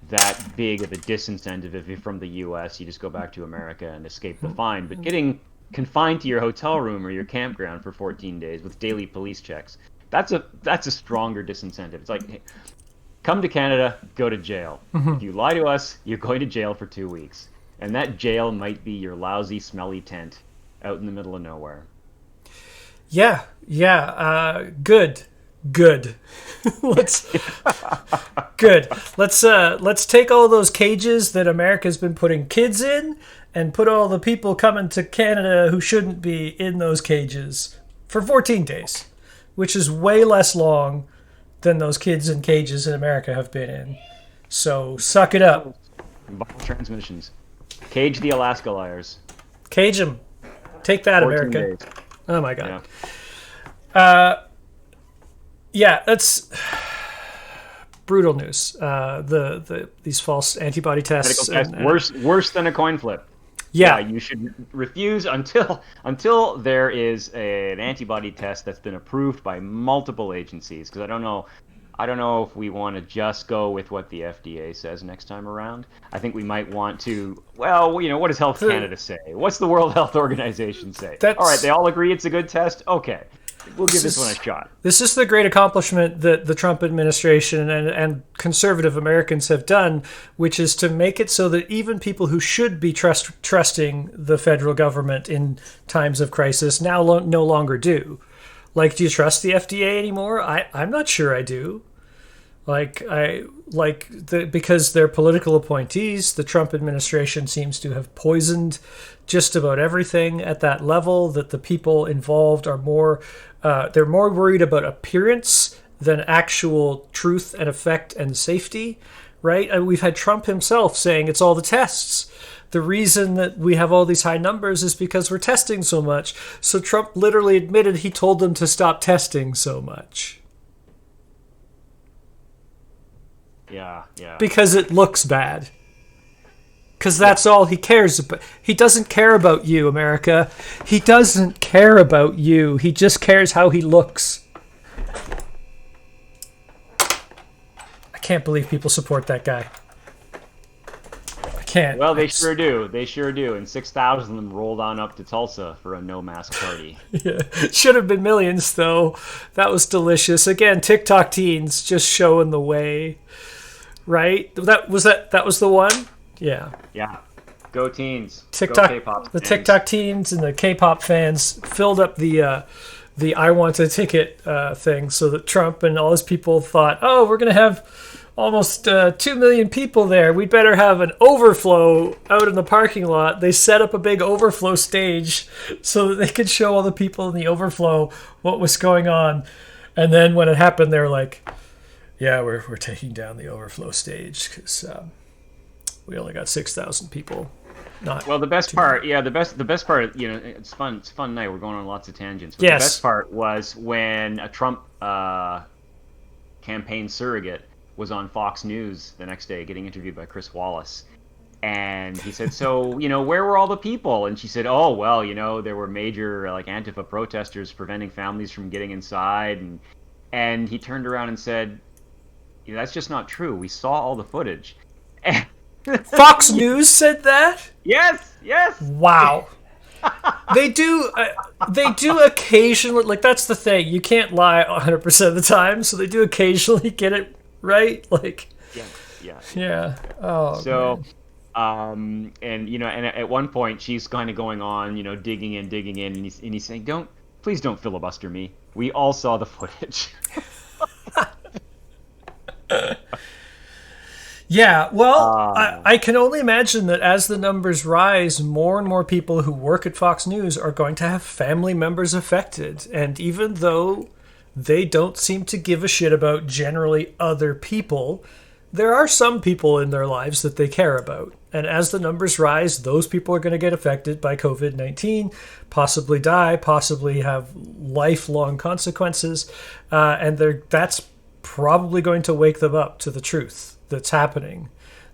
that big of a disincentive if you're from the U.S. You just go back to America and escape the fine. But getting confined to your hotel room or your campground for 14 days with daily police checks, that's a stronger disincentive. It's like, hey, come to Canada, go to jail. If you lie to us, you're going to jail for 2 weeks. And that jail might be your lousy, smelly tent out in the middle of nowhere. Yeah. Good. Let's take all those cages that America's been putting kids in and put all the people coming to Canada who shouldn't be in those cages for 14 days, which is way less long than those kids in cages in America have been in. So suck it up. Viral transmissions. Cage the Alaska liars. Cage them. Take that, America. Days. Oh my God. Yeah. That's brutal news. These false antibody tests. Worse than a coin flip. Yeah. You should refuse until there is an antibody test that's been approved by multiple agencies. Because I don't know if we want to just go with what the FDA says next time around. I think we might want to. Well, what does Health Canada say? What's the World Health Organization say? All right, they all agree it's a good test. Okay. We'll give this one a shot. This is the great accomplishment that the Trump administration and conservative Americans have done, which is to make it so that even people who should be trusting the federal government in times of crisis now no longer do. Like, do you trust the FDA anymore? I'm not sure I do. Because they're political appointees, the Trump administration seems to have poisoned just about everything at that level, that the people involved are they're more worried about appearance than actual truth and effect and safety, right? And we've had Trump himself saying it's all the tests. The reason that we have all these high numbers is because we're testing so much. So Trump literally admitted he told them to stop testing so much. Yeah. Because it looks bad. Because that's all he cares about. He doesn't care about you, America. He doesn't care about you. He just cares how he looks. I can't believe people support that guy. I can't. Well, they sure do. And 6,000 of them rolled on up to Tulsa for a no-mask party. Yeah. Should have been millions, though. That was delicious. Again, TikTok teens just showing the way. Right? That was the one? Yeah. Go teens. TikTok. Go K-pop the fans. TikTok teens and the K-pop fans filled up the I want a ticket thing, so that Trump and all his people thought, oh, we're going to have almost 2 million people there. We'd better have an overflow out in the parking lot. They set up a big overflow stage so that they could show all the people in the overflow what was going on. And then when it happened, they were like, yeah, we're taking down the overflow stage because we only got 6,000 people. The best part, it's fun. It's a fun night. We're going on lots of tangents. But yes. The best part was when a Trump campaign surrogate was on Fox News the next day getting interviewed by Chris Wallace. And he said, so, where were all the people? And she said, oh, well, there were major Antifa protesters preventing families from getting inside. And he turned around and said, that's just not true. We saw all the footage. Fox News said that? Yes. Wow. They do occasionally, that's the thing. You can't lie 100% of the time, so they do occasionally get it right. Yeah. Oh, so, man. and at one point she's kind of going on, digging in, and he's saying, please don't filibuster me. We all saw the footage. Yeah, well, I can only imagine that as the numbers rise, more and more people who work at Fox News are going to have family members affected. And even though they don't seem to give a shit about generally other people. There are some people in their lives that they care about. And as the numbers rise, those people are going to get affected by COVID-19, possibly die, possibly have lifelong consequences. And that's probably going to wake them up to the truth that's happening.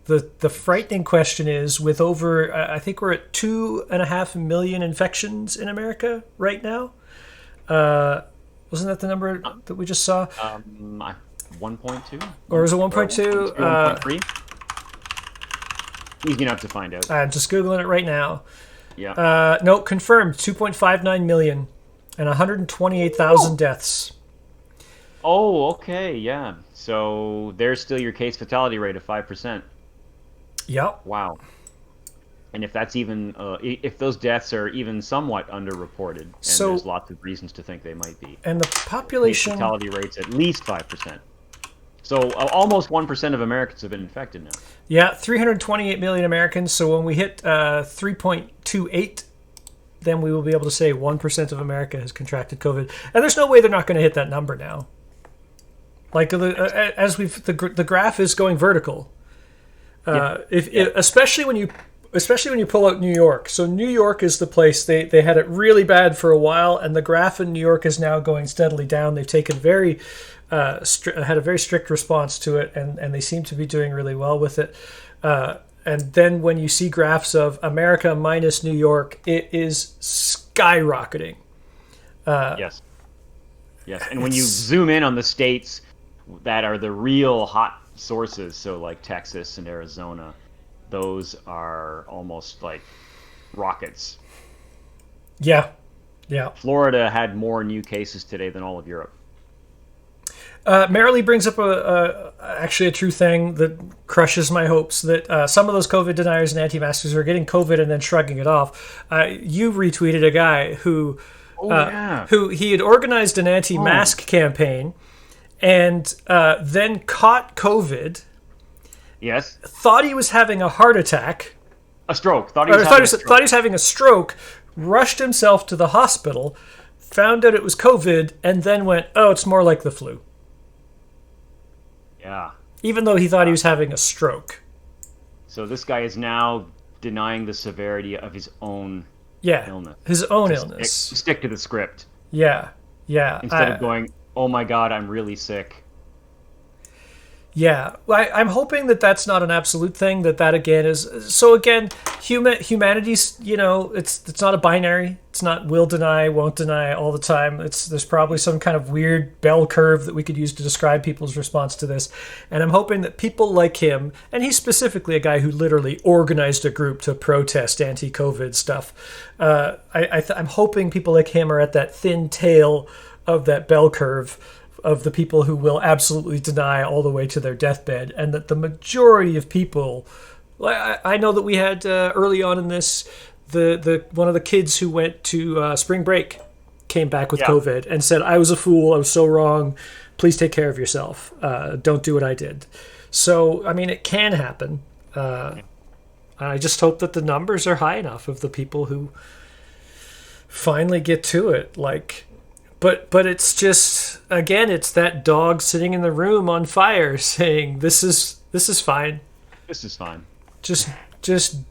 The frightening question is, with over, I think we're at 2.5 million infections in America right now. Wasn't that the number that we just saw? 1.2? Or was it 1.2? 1.3? Easy enough to find out. I'm just Googling it right now. Yeah. No, confirmed, 2.59 million and 128,000 deaths. Oh, okay, yeah. So there's still your case fatality rate of 5%. Yep. Wow. And if that's even, if those deaths are even somewhat underreported, and there's lots of reasons to think they might be. And the population... Case fatality rate's at least 5%. So almost 1% of Americans have been infected now. Yeah, 328 million Americans. So when we hit 3.28, then we will be able to say 1% of America has contracted COVID. And there's no way they're not going to hit that number now. Like the graph is going vertical. Especially when you pull out New York. So New York is the place they had it really bad for a while, and the graph in New York is now going steadily down. They've taken had a very strict response to it, and they seem to be doing really well with it. And then when you see graphs of America minus New York, it is skyrocketing. Yes. And when you zoom in on the states that are the real hot sources, so like Texas and Arizona, those are almost like rockets. Yeah. Florida had more new cases today than all of Europe. Marilee brings up actually a true thing that crushes my hopes, that some of those COVID deniers and anti-maskers are getting COVID and then shrugging it off. You retweeted a guy who he had organized an anti-mask campaign and then caught COVID. Yes. Thought he was having a heart attack. A stroke. Thought he was having a stroke. Rushed himself to the hospital. Found out it was COVID, and then went, "Oh, it's more like the flu." Yeah. Even though he thought he was having a stroke. So this guy is now denying the severity of his own illness. His own illness. Stick to the script. Yeah. Instead of going, "Oh my God, I'm really sick." Yeah, I'm hoping that that's not an absolute thing. That again is so. Again, humanity's, it's not a binary. It's not will deny, won't deny all the time. There's probably some kind of weird bell curve that we could use to describe people's response to this. And I'm hoping that people like him, and he's specifically a guy who literally organized a group to protest anti-COVID stuff. I'm hoping people like him are at that thin tail of that bell curve of the people who will absolutely deny all the way to their deathbed, and that the majority of people, I know that we had early on in this, the one of the kids who went to spring break came back with COVID and said, "I was a fool. I was so wrong. Please take care of yourself. Don't do what I did." So, I mean, it can happen. I just hope that the numbers are high enough of the people who finally get to it. But it's just, again, it's that dog sitting in the room on fire saying, this is fine. This is fine. Just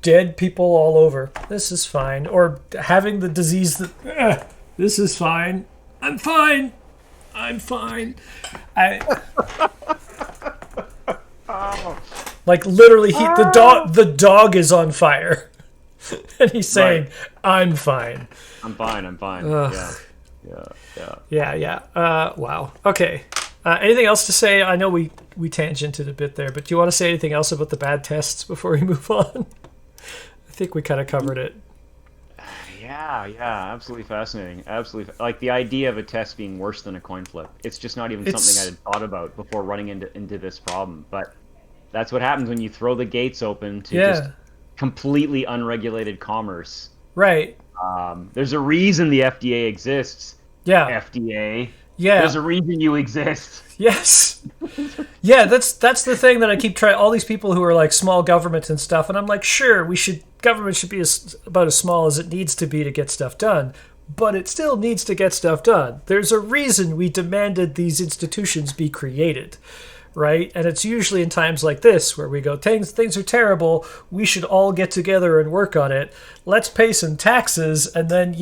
dead people all over. This is fine. Or having the disease that, this is fine. I'm fine. Like literally the dog is on fire. And he's saying, right. I'm fine. I'm fine. Ugh. Yeah. Wow. Okay. Anything else to say? I know we tangented a bit there, but do you want to say anything else about the bad tests before we move on? I think we kind of covered it. Yeah. Absolutely fascinating. Absolutely. Like the idea of a test being worse than a coin flip. It's just not even something I had thought about before running into this problem. But that's what happens when you throw the gates open to just completely unregulated commerce. Right. There's a reason the FDA exists. Yeah. FDA. Yeah. There's a reason you exist. Yes. Yeah, that's the thing that I keep trying. All these people who are like small government and stuff, and I'm like, sure, government should be about as small as it needs to be to get stuff done. but it still needs to get stuff done. There's a reason we demanded these institutions be created, right? And it's usually in times like this where we go, things are terrible. We should all get together and work on it. Let's pay some taxes and then,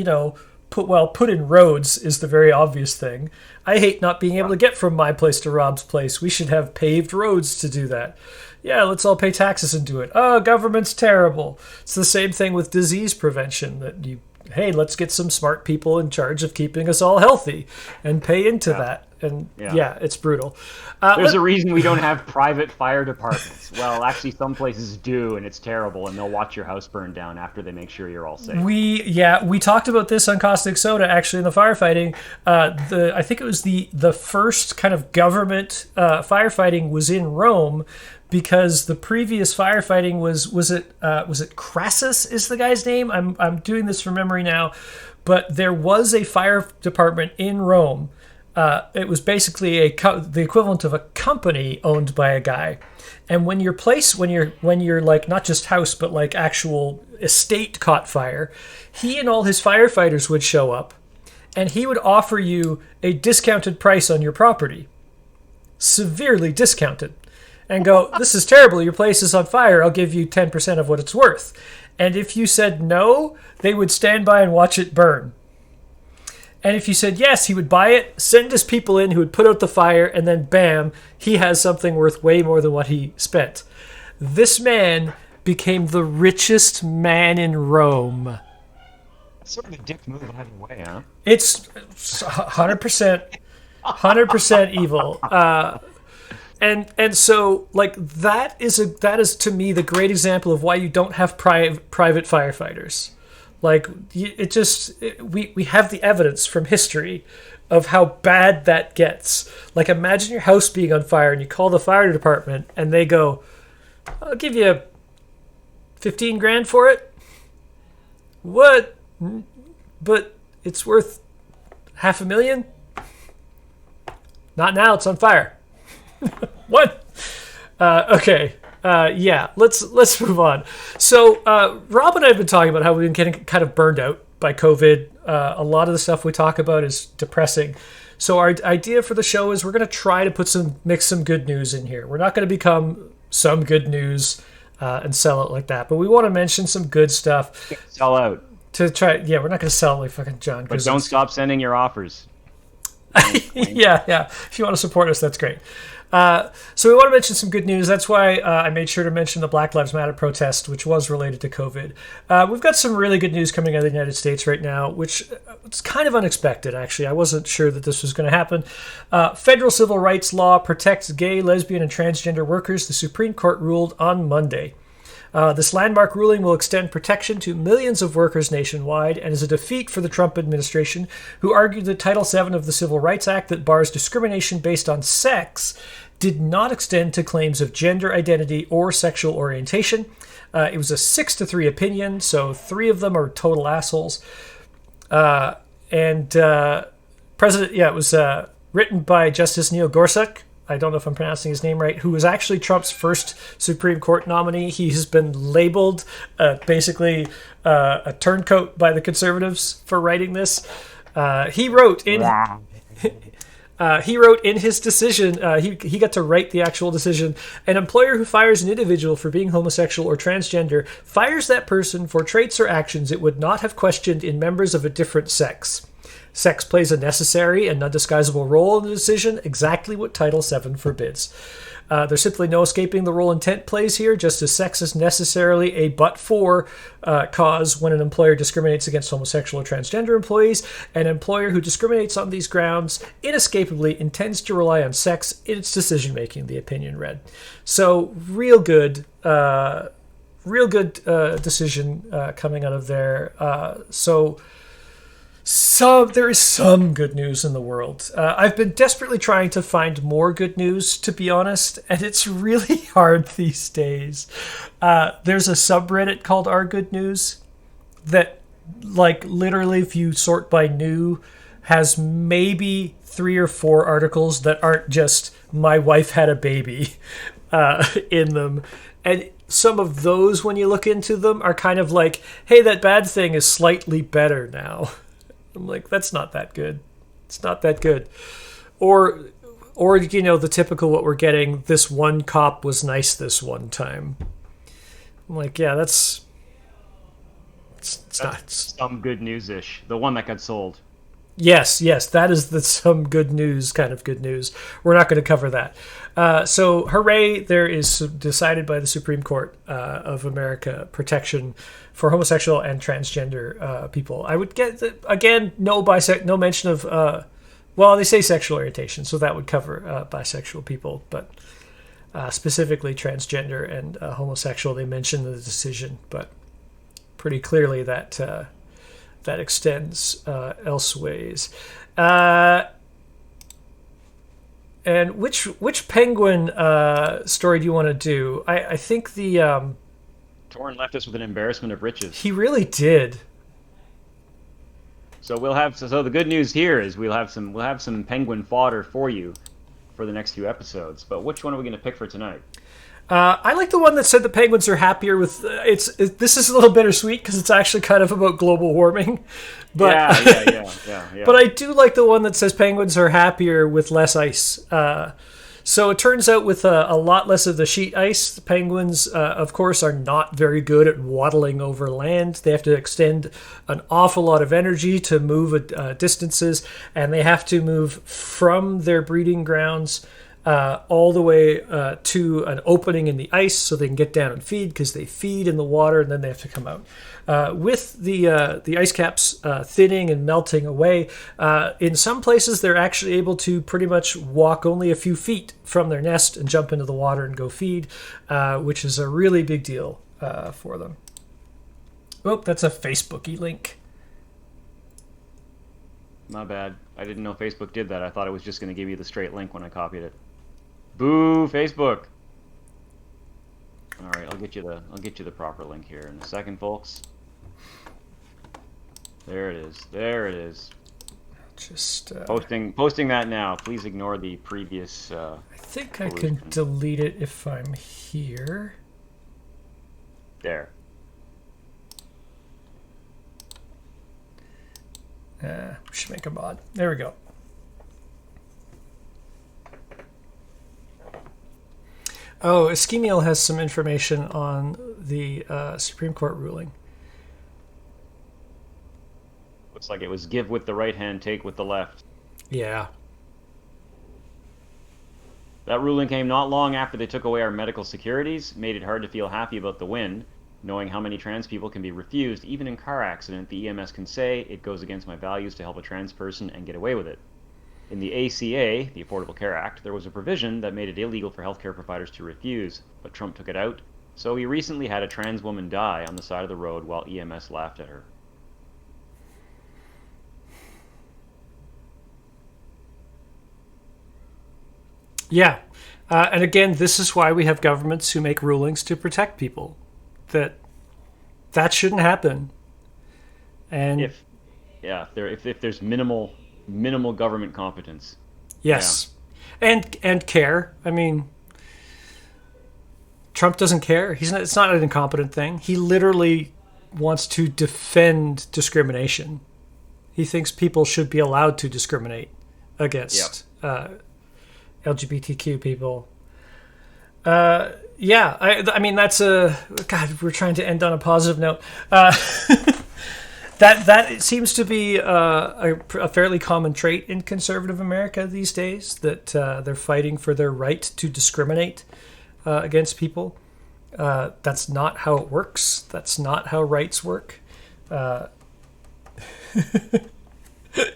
put in roads is the very obvious thing. I hate not being able to get from my place to Rob's place. We should have paved roads to do that. Yeah, let's all pay taxes and do it. Oh, government's terrible. It's the same thing with disease prevention, hey, let's get some smart people in charge of keeping us all healthy and pay into that. And it's brutal. There's a reason we don't have private fire departments. Well, actually, some places do, and it's terrible, and they'll watch your house burn down after they make sure you're all safe. We talked about this on Caustic Soda, actually, in the firefighting. I think it was the first kind of government firefighting was in Rome, because the previous firefighting was it Crassus is the guy's name? I'm doing this from memory now, but there was a fire department in Rome. It was basically the equivalent of a company owned by a guy. And when your like not just house but like actual estate caught fire, he and all his firefighters would show up, and he would offer you a discounted price on your property, severely discounted, and go, this is terrible, your place is on fire, I'll give you 10% of what it's worth. And if you said no, they would stand by and watch it burn. And if you said yes, he would buy it, send his people in who would put out the fire, and then bam, he has something worth way more than what he spent. This man became the richest man in Rome. That's sort of a dick move either way, huh? It's 100% evil. And so like that is to me the great example of why you don't have private firefighters. Like we have the evidence from history of how bad that gets. Like imagine your house being on fire and you call the fire department and they go, I'll give you 15 grand for it. What? But it's worth $500,000? Not now, it's on fire. What? Okay. Let's move on. So Rob and I have been talking about how we've been getting kind of burned out by COVID. A lot of the stuff we talk about is depressing. So our idea for the show is we're going to try to mix some good news in here. We're not going to become some good news and sell it like that, but we want to mention some good stuff. Sell out. To try, we're not going to sell like fucking John. But don't stop sending your offers. Yeah. If you want to support us, that's great. So we want to mention some good news. That's why I made sure to mention the Black Lives Matter protest, which was related to COVID. We've got some really good news coming out of the United States right now, which is kind of unexpected, actually. I wasn't sure that this was going to happen. Federal civil rights law protects gay, lesbian, and transgender workers, the Supreme Court ruled on Monday. This landmark ruling will extend protection to millions of workers nationwide and is a defeat for the Trump administration, who argued that Title VII of the Civil Rights Act that bars discrimination based on sex did not extend to claims of gender identity or sexual orientation. It was a 6-3 opinion, so 3 of them are total assholes. It was written by Justice Neil Gorsuch. I don't know if I'm pronouncing his name right, who was actually Trump's first Supreme Court nominee. He has been labeled basically a turncoat by the conservatives for writing this. He wrote in his decision, he got to write the actual decision, an employer who fires an individual for being homosexual or transgender fires that person for traits or actions it would not have questioned in members of a different sex. Sex plays a necessary and undisguisable role in the decision, exactly what Title VII forbids. There's simply no escaping the role intent plays here, just as sex is necessarily a but-for cause when an employer discriminates against homosexual or transgender employees. An employer who discriminates on these grounds inescapably intends to rely on sex in its decision-making, the opinion read. So, real good decision coming out of there. So there is some good news in the world. I've been desperately trying to find more good news, to be honest, and it's really hard these days. There's a subreddit called Our Good News that, like, literally, if you sort by new, has maybe 3 or 4 articles that aren't just "my wife had a baby" in them. And some of those, when you look into them, are kind of like, hey, that bad thing is slightly better now. I'm like, that's not that good. It's not that good. Or the typical what we're getting. This one cop was nice this one time. I'm like, yeah, that's not some good news-ish. The one that got sold. Yes, that is some good news, kind of good news. We're not going to cover that. So, hooray, there is decided by the Supreme Court of America protection for homosexual and transgender people. I would get, again, no mention of, they say sexual orientation, so that would cover bisexual people, but specifically transgender and homosexual, they mention in the decision, but pretty clearly that extends elseways. And which penguin story do you want to do? I think the Torrin left us with an embarrassment of riches. He really did. So the good news here is we'll have some penguin fodder for you for the next few episodes. But which one are we going to pick for tonight? I like the one that said the penguins are happier with. This is a little bittersweet because it's actually kind of about global warming, but yeah. But I do like the one that says penguins are happier with less ice. So it turns out with a lot less of the sheet ice, the penguins, of course, are not very good at waddling over land. They have to extend an awful lot of energy to move distances, and they have to move from their breeding grounds all the way to an opening in the ice so they can get down and feed, because they feed in the water and then they have to come out. With the ice caps thinning and melting away, in some places they're actually able to pretty much walk only a few feet from their nest and jump into the water and go feed, which is a really big deal for them. Oh, that's a Facebook-y link. Not bad. I didn't know Facebook did that. I thought it was just going to give you the straight link when I copied it. Boo, Facebook. All right, I'll get you the proper link here in a second, folks. There it is. Just posting that now. Please ignore the previous. I think I can delete it if I'm here. There. We should make a mod. There we go. Oh, Eskimiel has some information on the Supreme Court ruling. Looks like it was give with the right hand, take with the left. Yeah. That ruling came not long after they took away our medical securities, made it hard to feel happy about the win, knowing how many trans people can be refused, even in car accident. The EMS can say, it goes against my values to help a trans person and get away with it. In the ACA, the Affordable Care Act, there was a provision that made it illegal for healthcare providers to refuse, but Trump took it out. So he recently had a trans woman die on the side of the road while EMS laughed at her. Yeah. And again, this is why we have governments who make rulings to protect people. That shouldn't happen. And if there's minimal government competence. Yes. Yeah. And care. I mean, Trump doesn't care. It's not an incompetent thing. He literally wants to defend discrimination. He thinks people should be allowed to discriminate against LGBTQ people. I mean, that's God, we're trying to end on a positive note. That seems to be a fairly common trait in conservative America these days, that they're fighting for their right to discriminate against people. That's not how it works. That's not how rights work.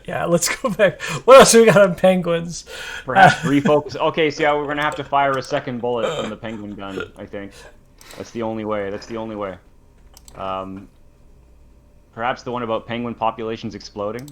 Yeah, let's go back. What else do we got on penguins? Perhaps refocus. Okay, so yeah, we're going to have to fire a second bullet from the penguin gun, I think. That's the only way. Perhaps the one about penguin populations exploding?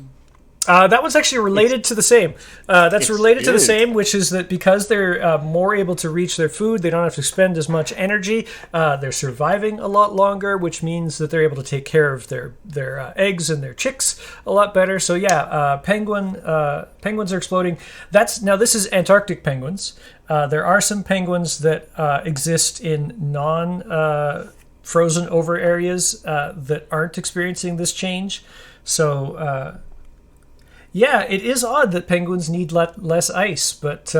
That one's actually related to the same. That's related to the same, which is that because they're more able to reach their food, they don't have to spend as much energy. They're surviving a lot longer, which means that they're able to take care of their eggs and their chicks a lot better. So yeah, penguins are exploding. This is Antarctic penguins. There are some penguins that exist in frozen over areas that aren't experiencing this change. So Yeah, it is odd that penguins need less ice, but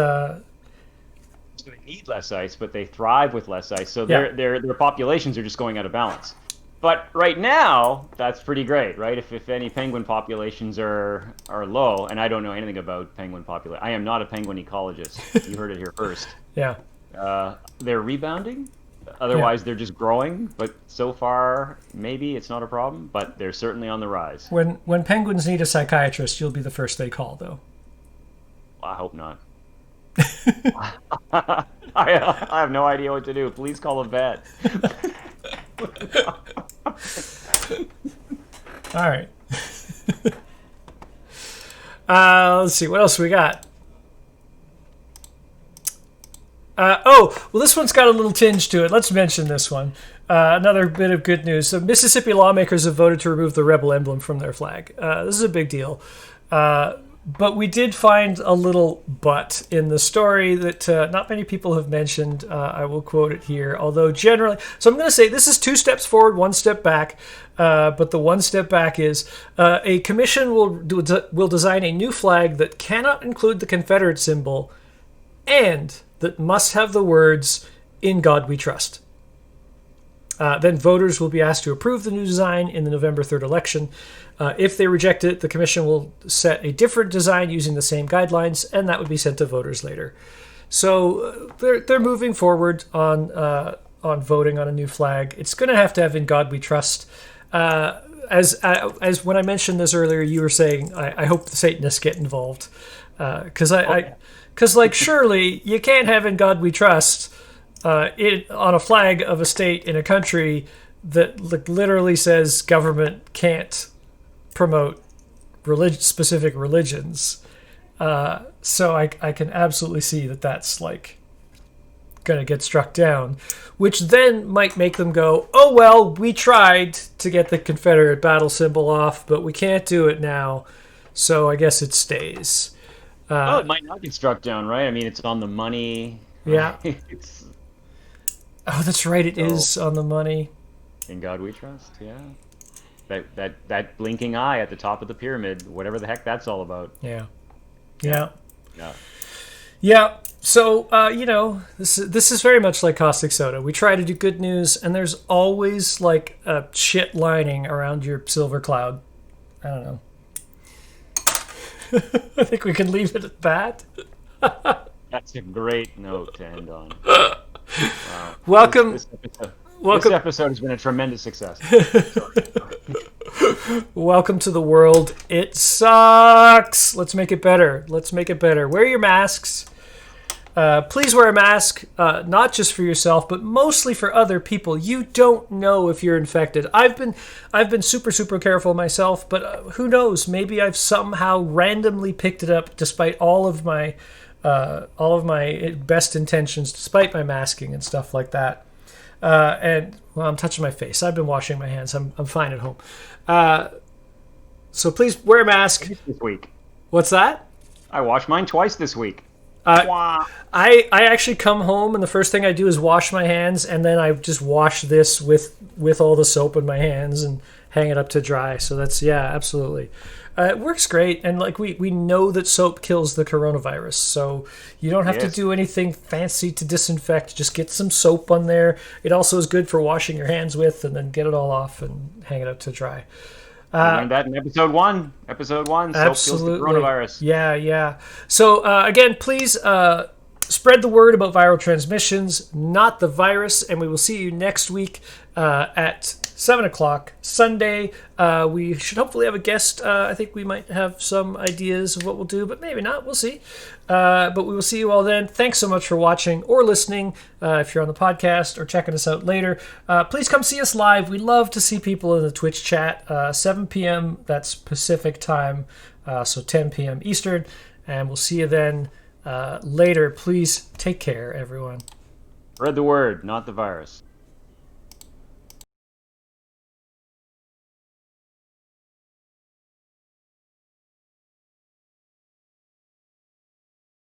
They need less ice, but they thrive with less ice. So yeah, their populations are just going out of balance. But right now, that's pretty great, right? If any penguin populations are low, and I don't know anything about penguin population, I am not a penguin ecologist. You heard it here first. yeah, They're rebounding. yeah. Otherwise, they're just growing. But so far, maybe it's not a problem. But they're certainly on the rise. When penguins need a psychiatrist, you'll be the first they call, though. I hope not. I have no idea what to do. Please call a vet. All right. Let's see. What else we got? Well, this one's got a little tinge to it. Let's mention this one. Another bit of good news. So Mississippi lawmakers have voted to remove the rebel emblem from their flag. This is a big deal. But we did find a little but in the story that not many people have mentioned. I will quote it here. Although generally, so I'm going to say this is 2 steps forward, 1 step back. But the 1 step back is a commission will design a new flag that cannot include the Confederate symbol and that must have the words, "In God We Trust." Then voters will be asked to approve the new design in the November 3rd election. If they reject it, the commission will set a different design using the same guidelines, and that would be sent to voters later. So they're moving forward on voting on a new flag. It's going to have "In God We Trust." As when I mentioned this earlier, you were saying I hope the Satanists get involved because like surely you can't have "In God We Trust" on a flag of a state in a country that literally says government can't promote specific religions. So I can absolutely see that that's like going to get struck down, which then might make them go, oh, well, we tried to get the Confederate battle symbol off, but we can't do it now. So I guess it stays. It might not get struck down, right? I mean, it's on the money. Yeah. It's Oh, that's right. It is on the money. "In God We Trust." Yeah. That blinking eye at the top of the pyramid, whatever the heck that's all about. Yeah. So this is very much like caustic soda. We try to do good news, and there's always like a shit lining around your silver cloud. I don't know. I think we can leave it at that. That's a great note to end on. Wow. Welcome. This episode has been a tremendous success. Welcome to the world. It sucks. Let's make it better. Wear your masks. Please wear a mask, not just for yourself, but mostly for other people. You don't know if you're infected. I've been super, super careful myself, but who knows? Maybe I've somehow randomly picked it up despite all of my best intentions, despite my masking and stuff like that. And well, I'm touching my face. I've been washing my hands. I'm fine at home. So please wear a mask. This week. What's that? I washed mine twice this week. I actually come home and the first thing I do is wash my hands, and then I just wash this with all the soap in my hands and hang it up to dry. So that's, yeah, absolutely. It works great, and like we know that soap kills the coronavirus, so you don't have to do anything fancy to disinfect. Just get some soap on there. It also is good for washing your hands with, and then get it all off and hang it up to dry. I learned that in episode one. Soap kills the coronavirus. Yeah. So again, please spread the word about viral transmissions, not the virus, and we will see you next week at 7 o'clock Sunday. We should hopefully have a guest. I think we might have some ideas of what we'll do, but maybe not. We'll see. But we will see you all then. Thanks so much for watching or listening if you're on the podcast or checking us out later. Please come see us live. We love to see people in the Twitch chat. 7 p.m. That's Pacific time, so 10 p.m. Eastern. And we'll see you then later. Please take care, everyone. Spread the word, not the virus.